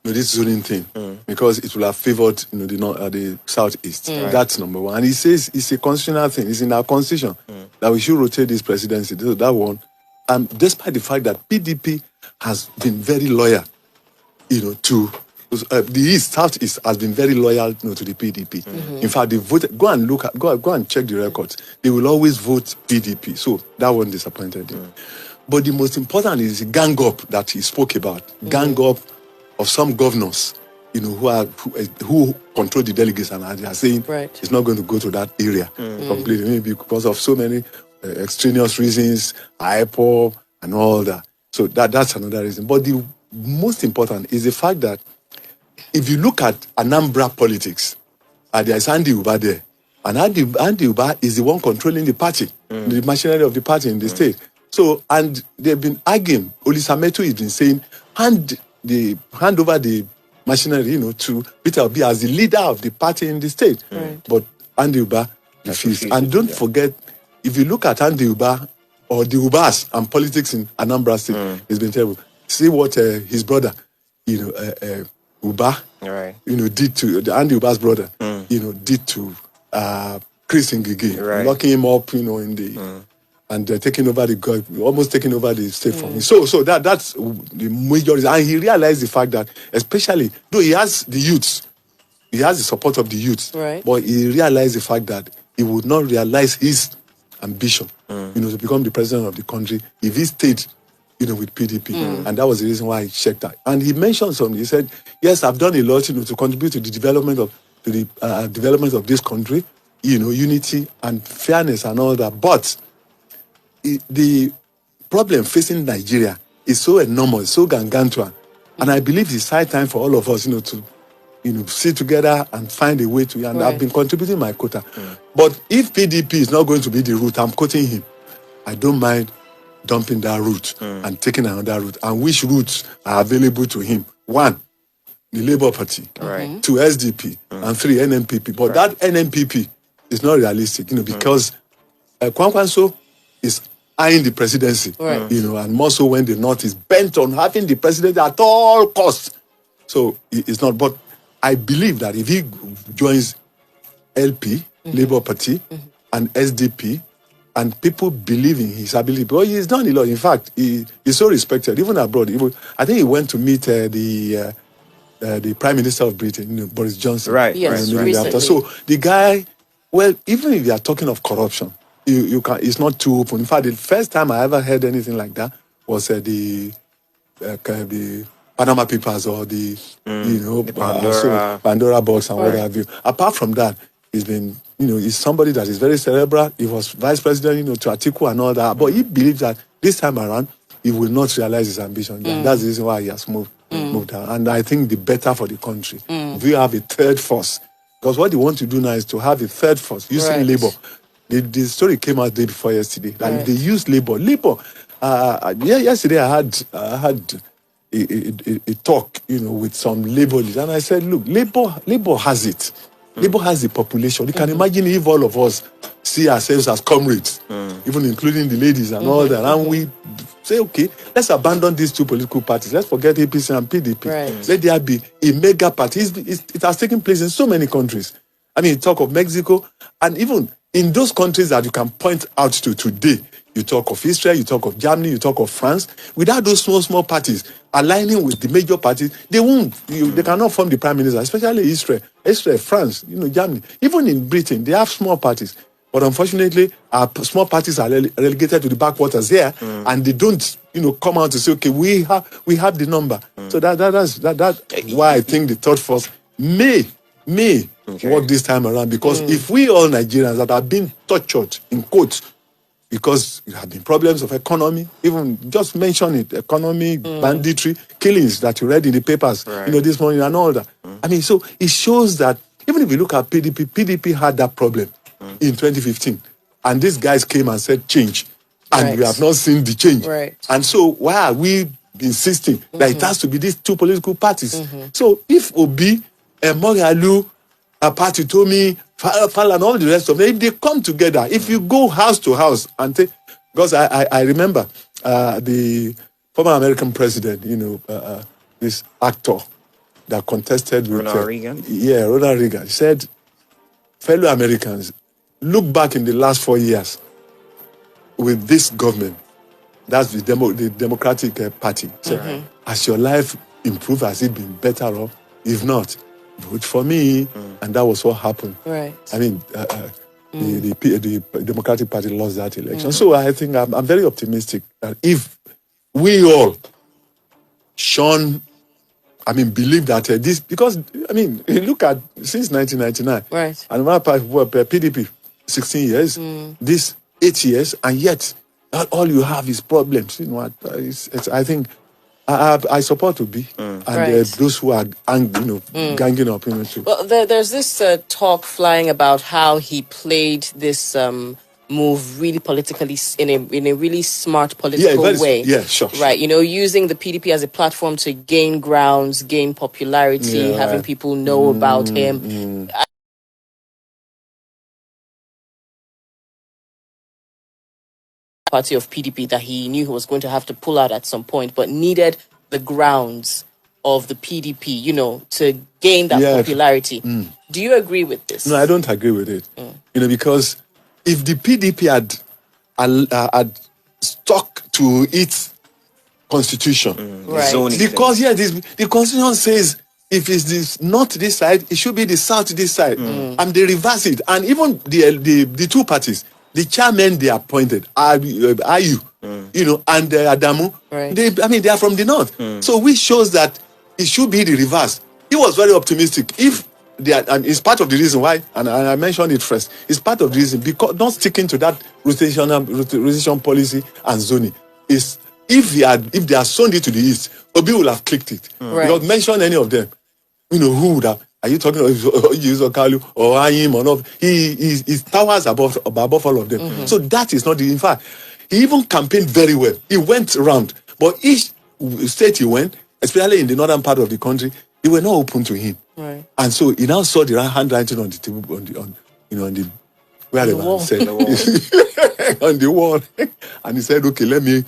this zoning thing because it will have favored the southeast. That's number one. And he says it's a constitutional thing. It's in our constitution that we should rotate this presidency. That one. And despite the fact that PDP has been very loyal, to the East, Southeast has been very loyal to the PDP. In fact, they voted. Go and check the records. They will always vote PDP. So that one disappointed them. But the most important is the gang up that he spoke about. Gang up of some governors, who control the delegates, and they are saying it's not going to go to that area completely, maybe because of so many extraneous reasons, IPOP and all that. So that's another reason. But the most important is the fact that if you look at Anambra politics, there is Andy Uba there, and Andy Uba is the one controlling the party, the machinery of the party in the state. So, and they've been arguing. Olisametu has been saying, hand over the machinery, to Peter Obi as the leader of the party in the state. But Andy Uba refused. And don't forget, if you look at Andy Uba or the Ubas and politics in Anambra State, it's been terrible. See what his brother, Uba, did to Andy Uba's brother, did to Chris Ngige, locking him up, in the. And almost taking over the state from him. So that's the major reason. And he realized the fact that, especially, though he has the youths, he has the support of the youths, but he realized the fact that he would not realize his ambition, to become the president of the country if he stayed, with PDP. And that was the reason why he checked out. And he mentioned something. He said, yes, I've done a lot, to contribute to the development of this country, unity and fairness and all that. But the problem facing Nigeria is so enormous, so gargantuan, and I believe it's high time for all of us, to, sit together and find a way to. And I've been contributing my quota. But if PDP is not going to be the route, I'm quoting him. I don't mind dumping that route and taking another route. And which routes are available to him? 1, the Labour Party. 2, SDP, and 3, NNPP. But that NNPP is not realistic, because Kwankwanso is eyeing the presidency, and more so when the North is bent on having the presidency at all costs. So it's not. But I believe that if he joins LP, Labour Party, and SDP, and people believe in his ability. But he's done a lot. In fact, he's so respected, even abroad. I think he went to meet the Prime Minister of Britain, Boris Johnson.
Right,
Yes,
right.
recently.
So the guy, well, even if you are talking of corruption, you can. It's not too open. In fact, the first time I ever heard anything like that was the Panama Papers or the Pandora box and what have you. Apart from that, he's been, he's somebody that is very cerebral. He was vice president, to Atiku and all that. But he believes that this time around, he will not realize his ambition. And that's the reason why he has moved down. And I think the better for the country. If you have a third force, because what they want to do now is to have a third force using labor. The story came out day before yesterday. That if they use labor, yesterday I had a talk, with some labor leaders, and I said, look, labor has it. Labor has the population. You can imagine if all of us see ourselves as comrades, even including the ladies and all that, and we say, okay, let's abandon these two political parties. Let's forget APC and PDP. Let there be a mega party. It has taken place in so many countries. I mean, talk of Mexico, and even in those countries that you can point out to today, you talk of Israel, you talk of Germany, you talk of France. Without those small parties aligning with the major parties, they won't. They cannot form the prime minister, especially Israel, France, Germany. Even in Britain, they have small parties. But unfortunately, our small parties are relegated to the backwaters here, and they don't, come out to say, okay, we have the number. So that's why I think the third force may work this time around. Because if we all Nigerians that have been tortured, in quotes, because there have been problems of economy, even just mention it, economy, banditry, killings that you read in the papers, this morning and all that. I mean, so it shows that even if you look at PDP had that problem in 2015. And these guys came and said change. And we have not seen the change. And so why are we insisting that it has to be these two political parties? So if Obi, Mogalu, Party Tomi, Fala and all the rest of them, if they come together, if you go house to house and take, because I remember the former American president, this actor that contested with
Ronald Reagan.
Yeah, Ronald Reagan. He said, fellow Americans, look back in the last 4 years with this government. That's the Democratic Party. So, has your life improved? Has it been better off? If not, vote for me. And that was what happened.
Right.
I mean, the Democratic Party lost that election. So I think I'm very optimistic that if we all, believe that this, because, look at, since 1999, and one part of PDP, 16 years, this 8 years, and yet all you have is problems. I think I support Obi and those who are ganging up.
Well, there's this talk flying about how he played this move really politically in a really smart political way.
Yeah, sure.
Right, using the PDP as a platform to gain grounds, gain popularity, having people know about him. Party of PDP that he knew he was going to have to pull out at some point, but needed the grounds of the PDP, to gain that popularity. Do you agree with this?
No, I don't agree with it. Because if the PDP had stuck to its constitution, because the constitution says if it's not this side, it should be the south this side, and they reverse it. And even the two parties, the chairmen they appointed are you, and Adamu. They are from the north. So which shows that it should be the reverse. He was very optimistic. If they are, and it's part of the reason why, and I mentioned it first, it's part of the reason because not sticking to that rotation policy and zoning is if they had sown it to the east, Obi will have clicked it. Because mention any of them, who would have. Are you talking about Jesus Kalu or Ayim or not? He towers above all of them. So that is not the. In fact, he even campaigned very well. He went around, but each state he went, especially in the northern part of the country, they were not open to him.
Right.
And so he now saw the handwriting on the table, on the on the wall, and he said, "Okay, let me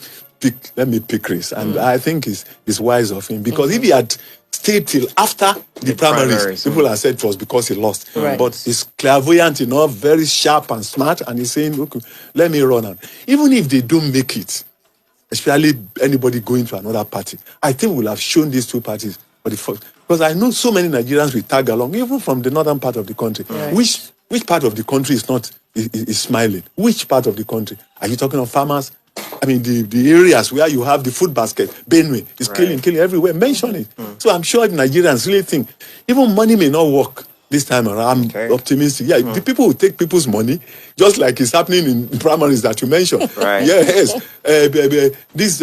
pick race." And I think it's wise of him because if he had stayed till after the primaries. People have said it was because he lost.
Right.
But he's clairvoyant enough, very sharp and smart, and he's saying, okay, let me run on. Even if they don't make it, especially anybody going to another party, I think we'll have shown these two parties for the first. Because I know so many Nigerians will tag along, even from the northern part of the country.
Right.
Which part of the country is smiling? Which part of the country? Are you talking of farmers? I mean, the areas where you have the food basket, Benue is killing everywhere. Mention it. So I'm sure Nigerians really think, even money may not work this time around. I'm optimistic. Yeah, the people will take people's money, just like it's happening in primaries that you mentioned.
Right.
Yes. This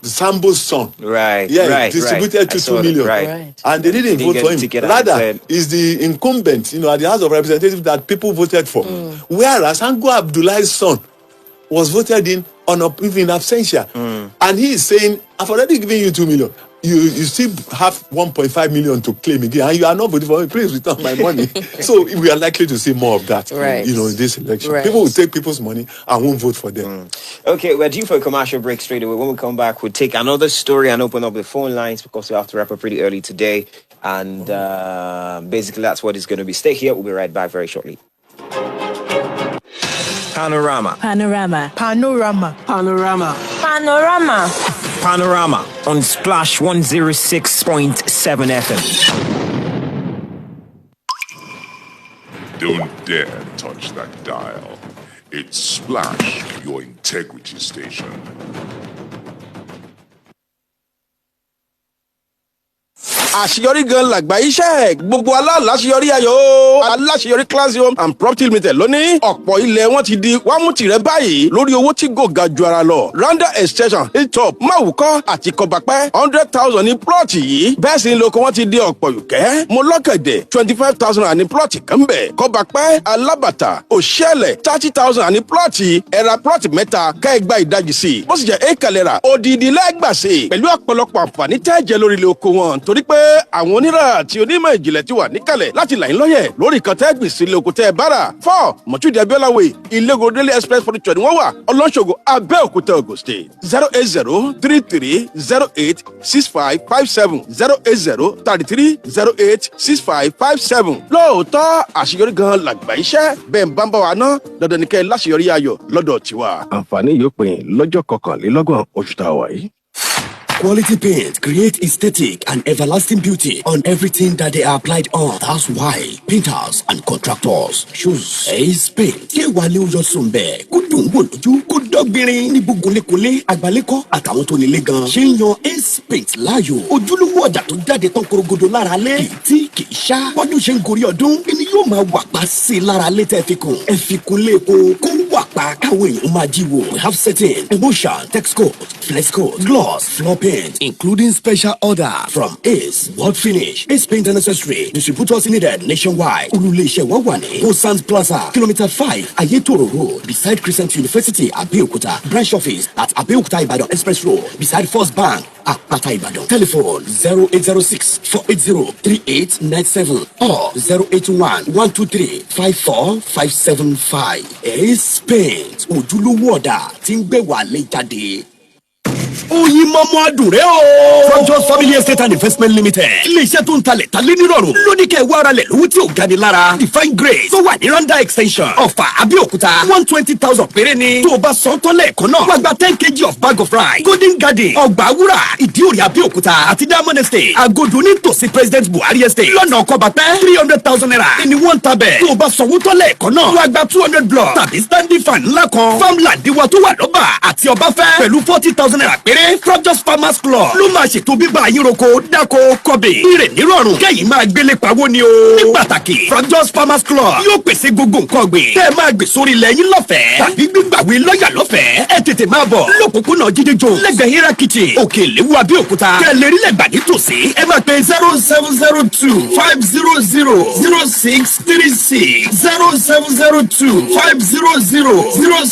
Sambo's son.
Right.
Yeah,
right,
distributed to 2 million.
Right.
And they didn't vote for him. Rather, is the incumbent, at the House of Representatives that people voted for. Whereas Ango Abdullah's son was voted in in absentia. And he is saying, I've already given you 2 million. You still have 1.5 million to claim again, and you are not voting for me. Please return my money. So we are likely to see more of that, in this election.
Right.
People will take people's money and won't vote for them.
Okay, we're due for a commercial break straight away. When we come back, we'll take another story and open up the phone lines because we have to wrap up pretty early today. And basically, that's what it's going to be. Stay here. We'll be right back very shortly. Panorama.
Panorama. Panorama. Panorama.
Panorama.
Panorama on Splash 106.7 FM.
Don't dare touch that dial. It's Splash, your integrity station.
àṣeyọrí gan làgbà iṣẹ́ gbogbo aláṣeyọrí ayọ̀ aláṣeyọrí class home and property limited lónìí ọ̀pọ̀ ilẹ̀ wọn ti di wámútìrẹ báyìí lórí owó tí kò ga ju ara lọ randa extension hilltop máwùkọ́ àti kọbapẹ́ 100,000 ní plọ̀tì yìí bẹ́ẹ̀ sì ni lóko wọn ti di ọ̀pọ̀ yùkẹ́ mọ́lọ́kẹ̀dẹ̀ 25,000 ní plọ̀tì kan bẹ̀ kọbapẹ́ alábàtà òṣèlè 30,000 ní plọ̀tì ẹ̀ra plọ̀tì mẹ́ta kẹ́ẹ̀gbá ìdajì sí bó sì jẹ́ ékalẹ̀ra òdìdí lẹ́gbàsí pẹ̀lú ọ̀pọ̀lọpọ̀ àǹfààní tẹ́ẹ̀jẹ̀ lórí ilé oko wọn torí pé àwọn onírà àti onímọ̀ ìjìnlẹ̀ ti wà níkàlẹ̀ láti là ń lọ́yẹ̀ lórí kan tẹ́ gbìn sí ilé oko tẹ́ bára 4 mọ̀túndì abíọ́láwé ilé-ìgbòdélé express furniture ni wọ́n wà ọlọ́ṣogbo abẹ́òkúta Ògùn state 08033086557 08033086557 lóòótọ́ àṣeyọrí gan làgbà iṣẹ́ bẹ́ẹ̀ ń bá ń bá wa ná dandan ní kẹ́ láṣeyọrí ayọ̀ lọ́dọ̀ tiwa. àǹfààní yóò pè é lọ́jọ́ 21 oṣù tá a wà yìí.
Quality paint create aesthetic and everlasting beauty on everything that they are applied on. That's why painters and contractors choose Ace Paint. Kí wàlẹ́ oyọ sunbẹ̀ kó dùn wò lójú kó dọ́gbìnrin ní gbogbo lékolé àgbálẹ́kọ́ àtàwọn tó nílé gan. Ṣé ń yan Ace Paint láàyò? Ojúlówó ọjà tó jáde tán korogodo lára lẹ́. Kì í tí kì í ṣá. Bọ́dún ṣe ń gorí ọdún. Ẹni yóò máa wà pa sí lára lẹ́ tẹ́ fi kùn. Ẹ fi kun lé ko kó wà pa káwọn èèyàn máa jí wò. We have certain emotion, text code, flex code, gloss, floor paint, including special order from Ace World Finish. Ace Paint and Accessory distributors needed nationwide. Olùléṣẹ́ wọn wà ní Osan's Plaza, Kilometer 5, Ayetoro Road, beside Crescent University, Abeokuta. Branch office at Abeokuta Ibadan Express Road, beside First Bank, Akpata Ibadan. Telephone 0806-480-3897 or 081-123-54575. Ace Paint, ojúlówó ọ̀dà tí ń gbé wà lé jáde. Oyin mọ́mọ́ adùn rẹ̀ o. From Just Family Estate and Investment Limited. Ilé-iṣẹ́ tó ń talẹ̀ talé nírọ̀rùn. Lóní kẹ́ ẹ̀ wá ara lẹ̀ lówó tí ò gani lára. Define Grace tó wà ní Randa Extension. Ọ̀fà Abẹ́òkúta 120,000 péré ni. Tó o bá sọ tán lẹ́ẹ̀kan náà. Wá gba 10 kg of bag of rice. Golden Garden, Ọgbà Wúrà, Ìdíòrè Abẹ́òkúta àti Diamond Estate. Àgọ́dù nítòsí President Buhari Estate. Lọ́nà Ọkọ̀bàpẹ́ 300,000 naira. Ìní wọ́n ń tabẹ̀. Tó o bá sanwó tán lẹ́ẹ̀kan náà. Wá gba 200 blocks tàbí standing fan ńlá kan. Farmland wa tó wà lọ́bà àti Ọbáfẹ́ pẹ̀lú 40,000 naira péré. From Just Farmers Club ló máa ṣètò bíbá àyínroko dáko kọbè ìrè nírọ̀rùn kẹ́yìn máa gbélé pawó ni o. ní pàtàkì From Just Farmers Club yóò pèsè gbogbo nǹkan ọ̀gbìn tẹ́ ẹ máa gbé sórí ilẹ̀ yín lọ́fẹ̀ẹ́ tàbí gbígbàwé lọ́yà lọ́fẹ̀ẹ́ ẹ tètè máa bọ̀ lópòpónà Jídéjò lẹ́gbẹ̀ẹ́ Hera Kitchen Òkè Ìléwú Abẹ́òkúta kẹ́ ẹ lè rí lẹ́gbàá nítòsí ẹ máa pe 0702-500-0636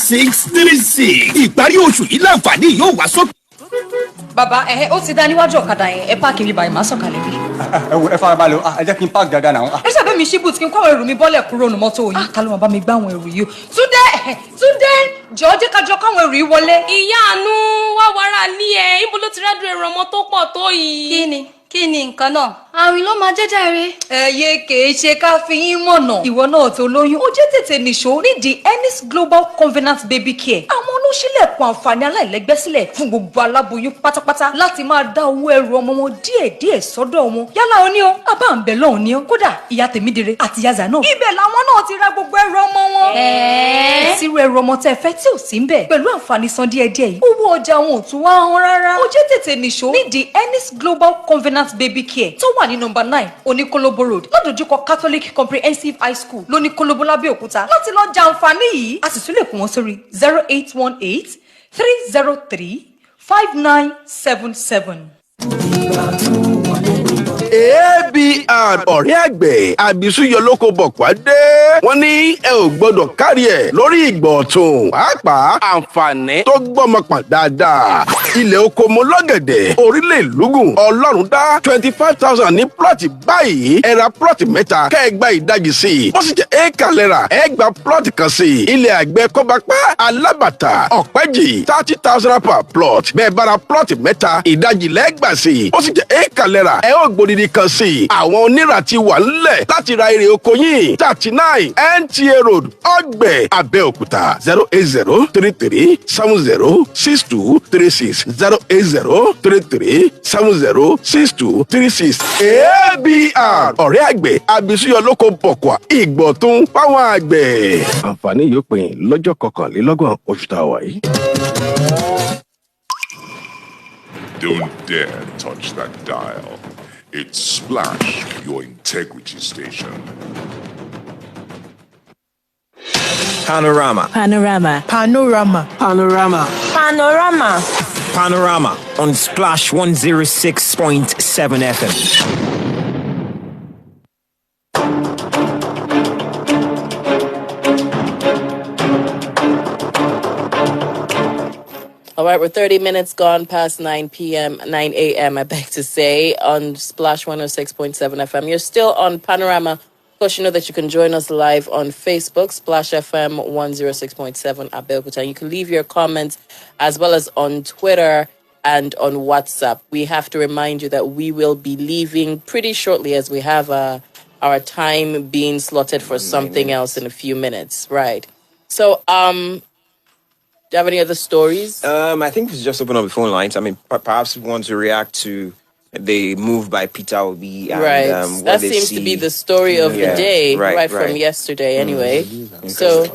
0702-500-0636 ìparí oṣù yìí láǹfààní yóò wá sókè.
Bàbá ó ti dá níwájú ọ̀kadà yẹn ẹ páàkì mi báyìí máa sọ̀kalẹ̀ bí.
ẹ farabalẹ̀ o ẹ jẹ́ kí n páàkì dáadáa náà.
ẹ ṣàbẹ̀ mi ṣíbùt kí n kó àwọn ẹrù mi bọ́lẹ̀ kúrò ní mọ́tò yìí. ta ló máa bá mi gbá àwọn ẹrù yìí o. Túndé jọ̀ọ́ jẹ́ ká jọ káwọn ẹrù yìí wọlé.
Ìyá àánú wá wàrà ní ẹ ibo ló ti rádùn ẹrù ọmọ tó pọ̀ tó yìí.
Kí ni Kí ni nǹkan náà? Àrùn ló máa jẹ́jà rẹ̀. Ẹyẹ kìí ṣe ká fi yín mọ̀nà. Ìwọ náà tó lóyún. Ó jẹ́ tètè nìṣó ní the Ennis Global Covenant Baby Care. Àwọn olóṣèlẹ̀kùn àǹfààní aláìlẹ́gbẹ́ sílẹ̀ fún gbogbo aláboyún pátápátá láti máa dá owó ẹrù ọmọ wọn díẹ̀díẹ̀ sọ́dọ̀ wọn. Yálà ó ní o, àbá ń bẹ̀ lọ́hùn ní o. Kódà ìyá Tèmídire àti ìyá Zainab. Ibẹ̀ làwọn náà ti ra gbogbo ẹrù ọmọ wọn. Sírú ẹrù ọmọ tẹ́ fẹ́ tí ò sí ń bẹ̀. Pẹ̀lú àǹfààní san díẹ̀díẹ̀ yìí. Owó ọjà wọn ò tún wá hàn rárá. Ó jẹ́ tètè nìṣó ní the Ennis Global Covenant Baby Care tó wà ní nọ́mbà 9 Oníkólóbó Road ládojúkọ Catholic Comprehensive High School lóníkólóbó Lábẹ́òkúta. Láti lọ jàǹfààní yìí a sì tún lè kún wọn sórí 0818 303 5977.
ABR ọ̀rẹ́ àgbẹ̀ àbísúyọ lóko bọ̀pá dé. Wọ́n ní ẹ ò gbọ́dọ̀ kárí ẹ̀ lórí ìgbọ̀ ọ̀tún. Pàápàá àǹfààní tó gbọ́mọpọ̀n dáadáa. Ilẹ̀ oko mo lọ́gẹ̀dẹ̀ orílẹ̀ ìlúgùn Ọlọ́run dá 25,000 ní plọ̀tì báyìí. Ẹ ra plọ̀tì mẹ́ta kẹ́ ẹ gba ìdajì sí i. Bó sì jẹ́ éèkà lẹ́ra ẹ gba plọ̀tì kan sí i. Ilẹ̀ àgbẹ̀ Kọ́bápá Alábàtà Ọ̀pẹ́jì 30,000 per plot. Bẹ́ẹ̀ bá ra plọ̀tì mẹ́ta ìdajì lẹ́gbà sí i. Bó sì jẹ́ éèkà lẹ́ra ẹ ó gbòdìdì kan sí i. Àwọn onírà ti wà ńlẹ̀ láti ra èrè oko yín. 39 NTA Road Ọ̀gbẹ̀ Abẹ́òkúta 08033 70 6236 08033 70 6236. ABR ọ̀rẹ́ àgbẹ̀ àbísúyọ lóko bọ̀kọ̀ ìgbọ̀tún fáwọn àgbẹ̀. Àǹfààní yóò pín lọ́jọ́ 21 oṣù tá a wà yìí.
Don't dare touch that dial. It's Splash, your integrity station.
Panorama.
Panorama. Panorama. Panorama.
Panorama.
Panorama on Splash 106.7 FM.
All right, we're 30 minutes gone past 9 a.m., I beg to say, on Splash 106.7 FM. You're still on Panorama. Of course, you know that you can join us live on Facebook, Splash FM 106.7 Abeokuta. You can leave your comments as well as on Twitter and on WhatsApp. We have to remind you that we will be leaving pretty shortly as we have our time being slotted for something else in a few minutes. Right. So, do you have any other stories?
I think we should just open up the phone lines. I mean, perhaps we want to react to the move by Peter Obi. And,
right.
What
that seems to be the story of the day, right from yesterday anyway. So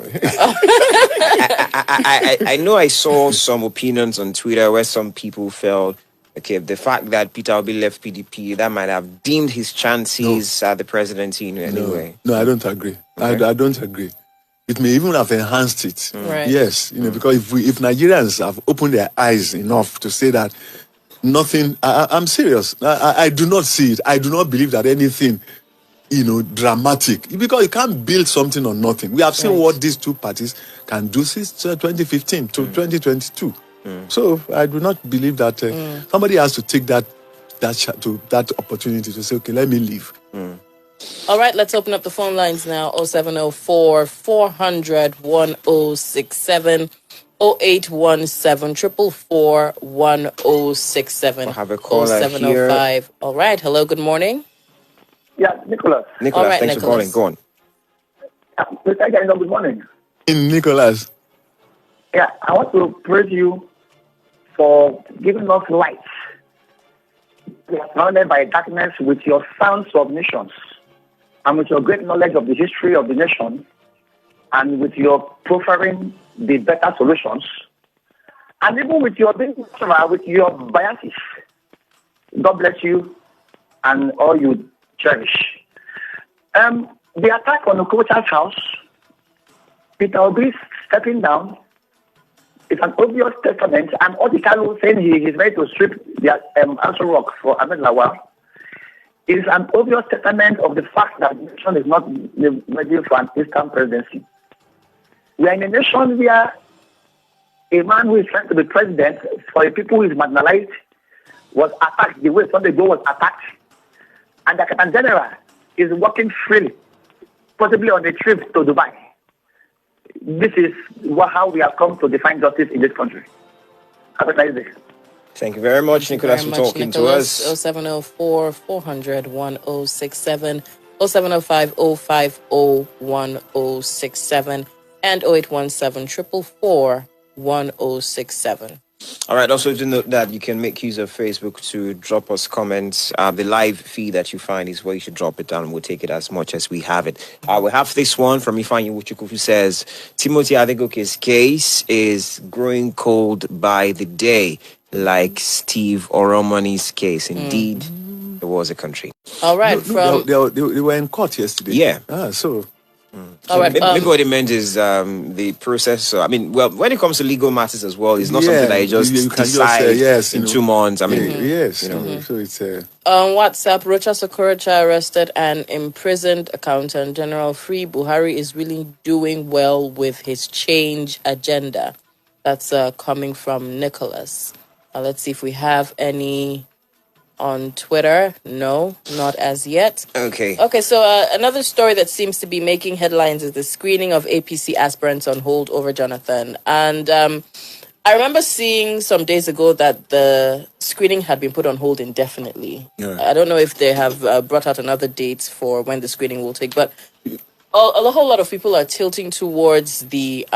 I know I saw some opinions on Twitter where some people felt, okay, the fact that Peter Obi left PDP, that might have dimmed his chances at the presidency in any way.
No, I don't agree. Okay. I don't agree. It may even have enhanced it.
Right.
Yes, because if Nigerians have opened their eyes enough to say that nothing, I'm serious. I do not see it. I do not believe that anything, dramatic. Because you can't build something on nothing. We have seen what these two parties can do since 2015 to 2022. So I do not believe that somebody has to take that opportunity to say, okay, let me leave.
All right, let's open up the phone lines now. 0704 400 1067 0817 444 1067.
We'll have a caller
0705.
here.
All right, hello, good morning.
Yeah, Nicholas.
Nicholas,
all right,
thanks
Nicholas.
for calling. Go on.
Mr. Gano, good morning.
Nicholas.
Yeah, I want to praise you for giving us light. We are surrounded by darkness with your sound submissions and with your great knowledge of the history of the nation and with your proffering the better solutions and even with your biases. God bless you and all you cherish. The attack on Okocha's house, Peter Obi stepping down, it's an obvious testament, and Oduntan saying he is ready to strip the answer rock for Ahmed Lawal is an obvious testament of the fact that the nation is not ready for an instant presidency. We are in a nation where a man who is trying to be president for a people who is marginalized was attacked the way Sunday Go was attacked, and the Captain General is working freely, possibly on a trip to Dubai. This is how we have come to define justice in this country. Have a nice day.
Thank you very much, Nicholas, for talking to us.
0704 400 1067, 0705 050 1067, and 0817 444 1067.
All right. Also, to note that you can make use of Facebook to drop us comments. The live feed that you find is where you should drop it down. We'll take it as much as we have it. We have this one from Ifeanyi Wuchukwu, who says Timothy Adegoke's case is growing cold by the day, like Steve Oromani's case. Indeed, it was a country.
All right.
They were in court yesterday.
Yeah.
All right.
Maybe what it meant is the process. I mean, well, when it comes to legal matters as well, it's not something that you just decide in 2 months. I mean,
so it's
on WhatsApp, Rocha Sokorocha arrested and imprisoned Accountant General Free. Buhari is really doing well with his change agenda. That's coming from Nicholas. Let's see if we have any on Twitter. No, not as yet.
Okay,
so another story that seems to be making headlines is the screening of APC aspirants on hold over Jonathan. And I remember seeing some days ago that the screening had been put on hold indefinitely. Yeah. I don't know if they have brought out another date for when the screening will take, but a whole lot of people are tilting towards the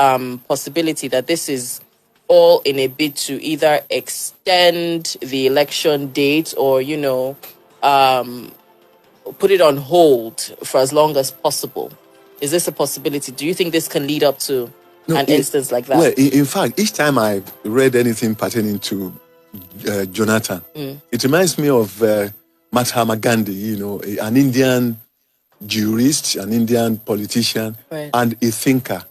possibility that this is all in a bid to either extend the election date or, put it on hold for as long as possible. Is this a possibility? Do you think this can lead up to an instance like that?
Well, in fact, each time I read anything pertaining to Jonathan, it reminds me of Mahatma Gandhi, an Indian jurist, an Indian politician, and a thinker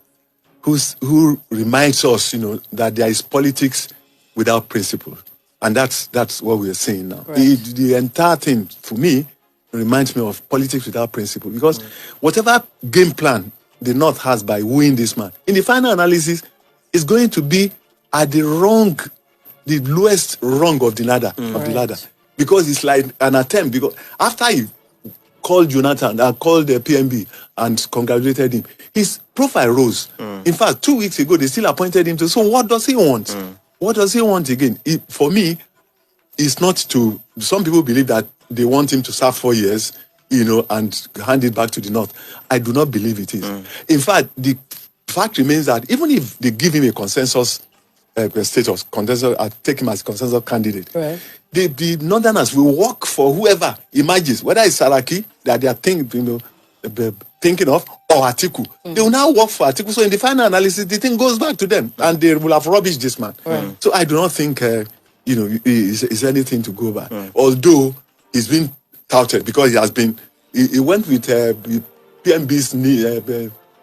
who reminds us, that there is politics without principle. And that's what we are seeing now. Right. The entire thing, for me, reminds me of politics without principle. Because whatever game plan the North has by wooing this man, in the final analysis, is going to be at the lowest rung of the ladder. Because it's like an attempt. Because after he called Jonathan, called the PMB and congratulated him, his profile rose. In fact, 2 weeks ago, they still appointed him to. So what does he want? What does he want again? For me, it's not to. Some people believe that they want him to serve 4 years, and hand it back to the North. I do not believe it is. In fact, the fact remains that even if they give him a consensus status, take him as consensus candidate, right, the Northerners will work for whoever emerges, whether it's Saraki that they are thinking of, or Atiku. They will now work for Atiku. So in the final analysis, the thing goes back to them, and they will have rubbished this man. So I do not think is anything to go by. Although he's been touted because he went with PMB's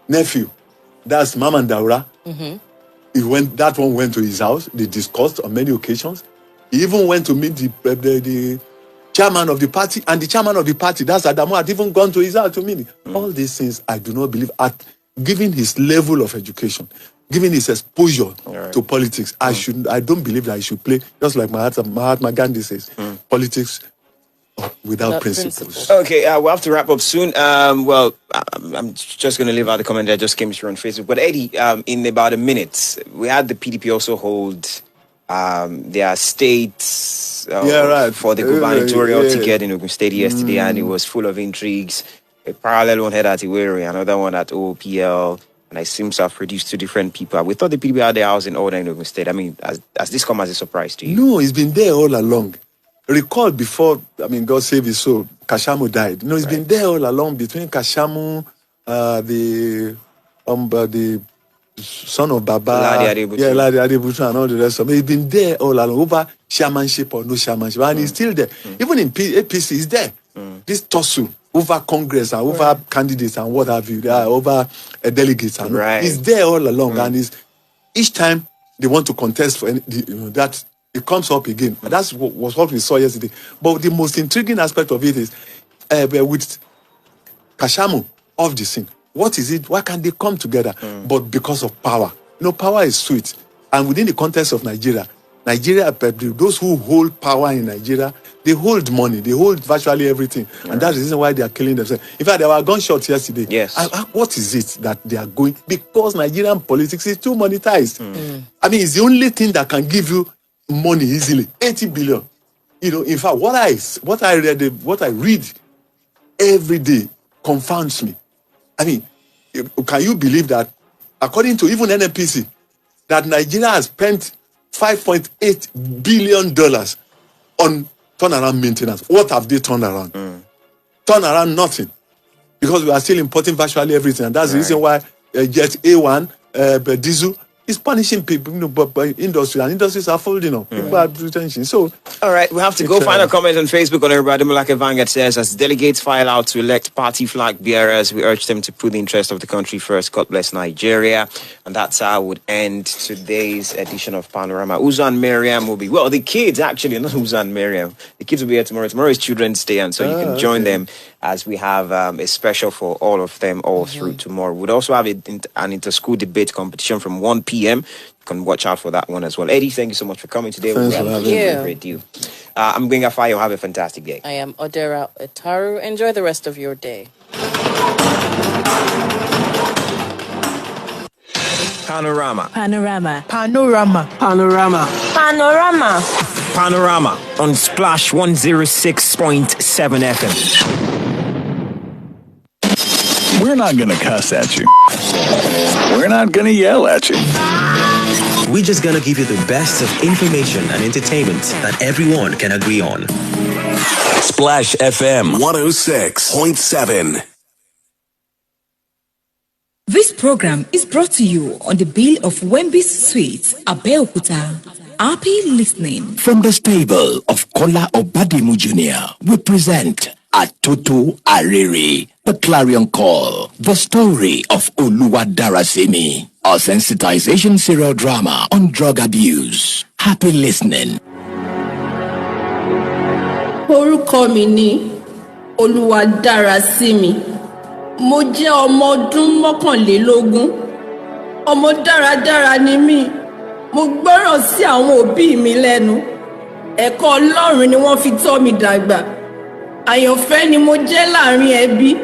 nephew, that's Maman Daura. That one went to his house. They discussed on many occasions. He even went to meet the chairman of the party, and the chairman of the party, that's Adamu, had even gone to his house to meet him. All these things, I do not believe, given his level of education, given his exposure to politics, I don't believe that he should play, just like Mahatma Gandhi says, politics without principles.
Okay, we'll have to wrap up soon. I'm just going to leave out the comment that just came through on Facebook. But Eddie, in about a minute, we had the PDP also hold their states for the gubernatorial ticket in Ogun State yesterday, and it was full of intrigues. A parallel one had at Iweri, another one at OPL, and it seems to have produced 2 different people. We thought the PDP had their house in order in Ogun State. I mean, has this come as a surprise to you?
No, it's been there all along. Recall before, God save his soul, Kashamu died. It's been there all along between Kashamu, the son of Baba, Ladi Adebutu, and all the rest of it. It's been there all along, over chairmanship or no chairmanship, and it's still there. Even in APC, it's there. This tussle over Congress and over candidates and what have you, over delegates, and it's there all along. And each time they want to contest for that, it comes up again. That's what we saw yesterday. But the most intriguing aspect of it is with Kashamu off the scene. What is it? Why can't they come together? But because of power. Power is sweet. And within the context of Nigeria, those who hold power in Nigeria, they hold money. They hold virtually everything. And that's the reason why they are killing themselves. In fact, there were gunshots yesterday.
Yes.
What is it that they are going? Because Nigerian politics is too monetized. I mean, it's the only thing that can give you money easily. 80 billion. In fact, what I read every day confounds me. I mean, can you believe that, according to even NNPC, that Nigeria has spent $5.8 billion on turnaround maintenance? What have they turned around? Turn around nothing. Because we are still importing virtually everything. And that's the reason why Jet A1, diesel, is punishing people, but industries are folding up. People are retention. So,
all right, we have to go find a comment on Facebook on everybody. Mulake Vanguard says, as delegates file out to elect party flag bearers, we urge them to put the interest of the country first. God bless Nigeria. And that's how I would end today's edition of Panorama. Uza and Miriam will be, well, the kids actually, not Uza and Miriam. The kids will be here tomorrow. Tomorrow is Children's Day, and so you can join them as we have a special for all of them all through tomorrow. We'll also have an inter-school debate competition from 1 p.m. You can watch out for that one as well. Eddie, thank you so much for coming today.
Thank you.
I'm going Afayo. Have a fantastic day.
I am Odera Etaru. Enjoy the rest of your day.
Panorama.
Panorama. Panorama. Panorama.
Panorama.
Panorama on Splash 106.7 FM.
We're not gonna cuss at you. We're not gonna yell at you.
We're just gonna give you the best of information and entertainment that everyone can agree on.
Splash FM 106.7.
This program is brought to you on the bill of Wemby's Sweets, Abeokuta. Happy listening.
From the stable of Kola Obadimu Jr., we present Atutu Ariri, the Clarion Call, the story of Oluwa Darasimi, a sensitization serial drama on drug abuse. Happy listening.
Orúkọ mi ni Oluwa Darasimi. Mo jẹ́ ọmọ ọdún 21. Ọmọ dáradára ni mí. Mo gbọ́ràn sí àwọn òbí mi lẹ́nu. Ẹ̀kọ́ Ọlọ́run ni wọ́n fi tọ́ mi dàgbà. Àyànfẹ́ ni mo jẹ́ láàrin ẹbí.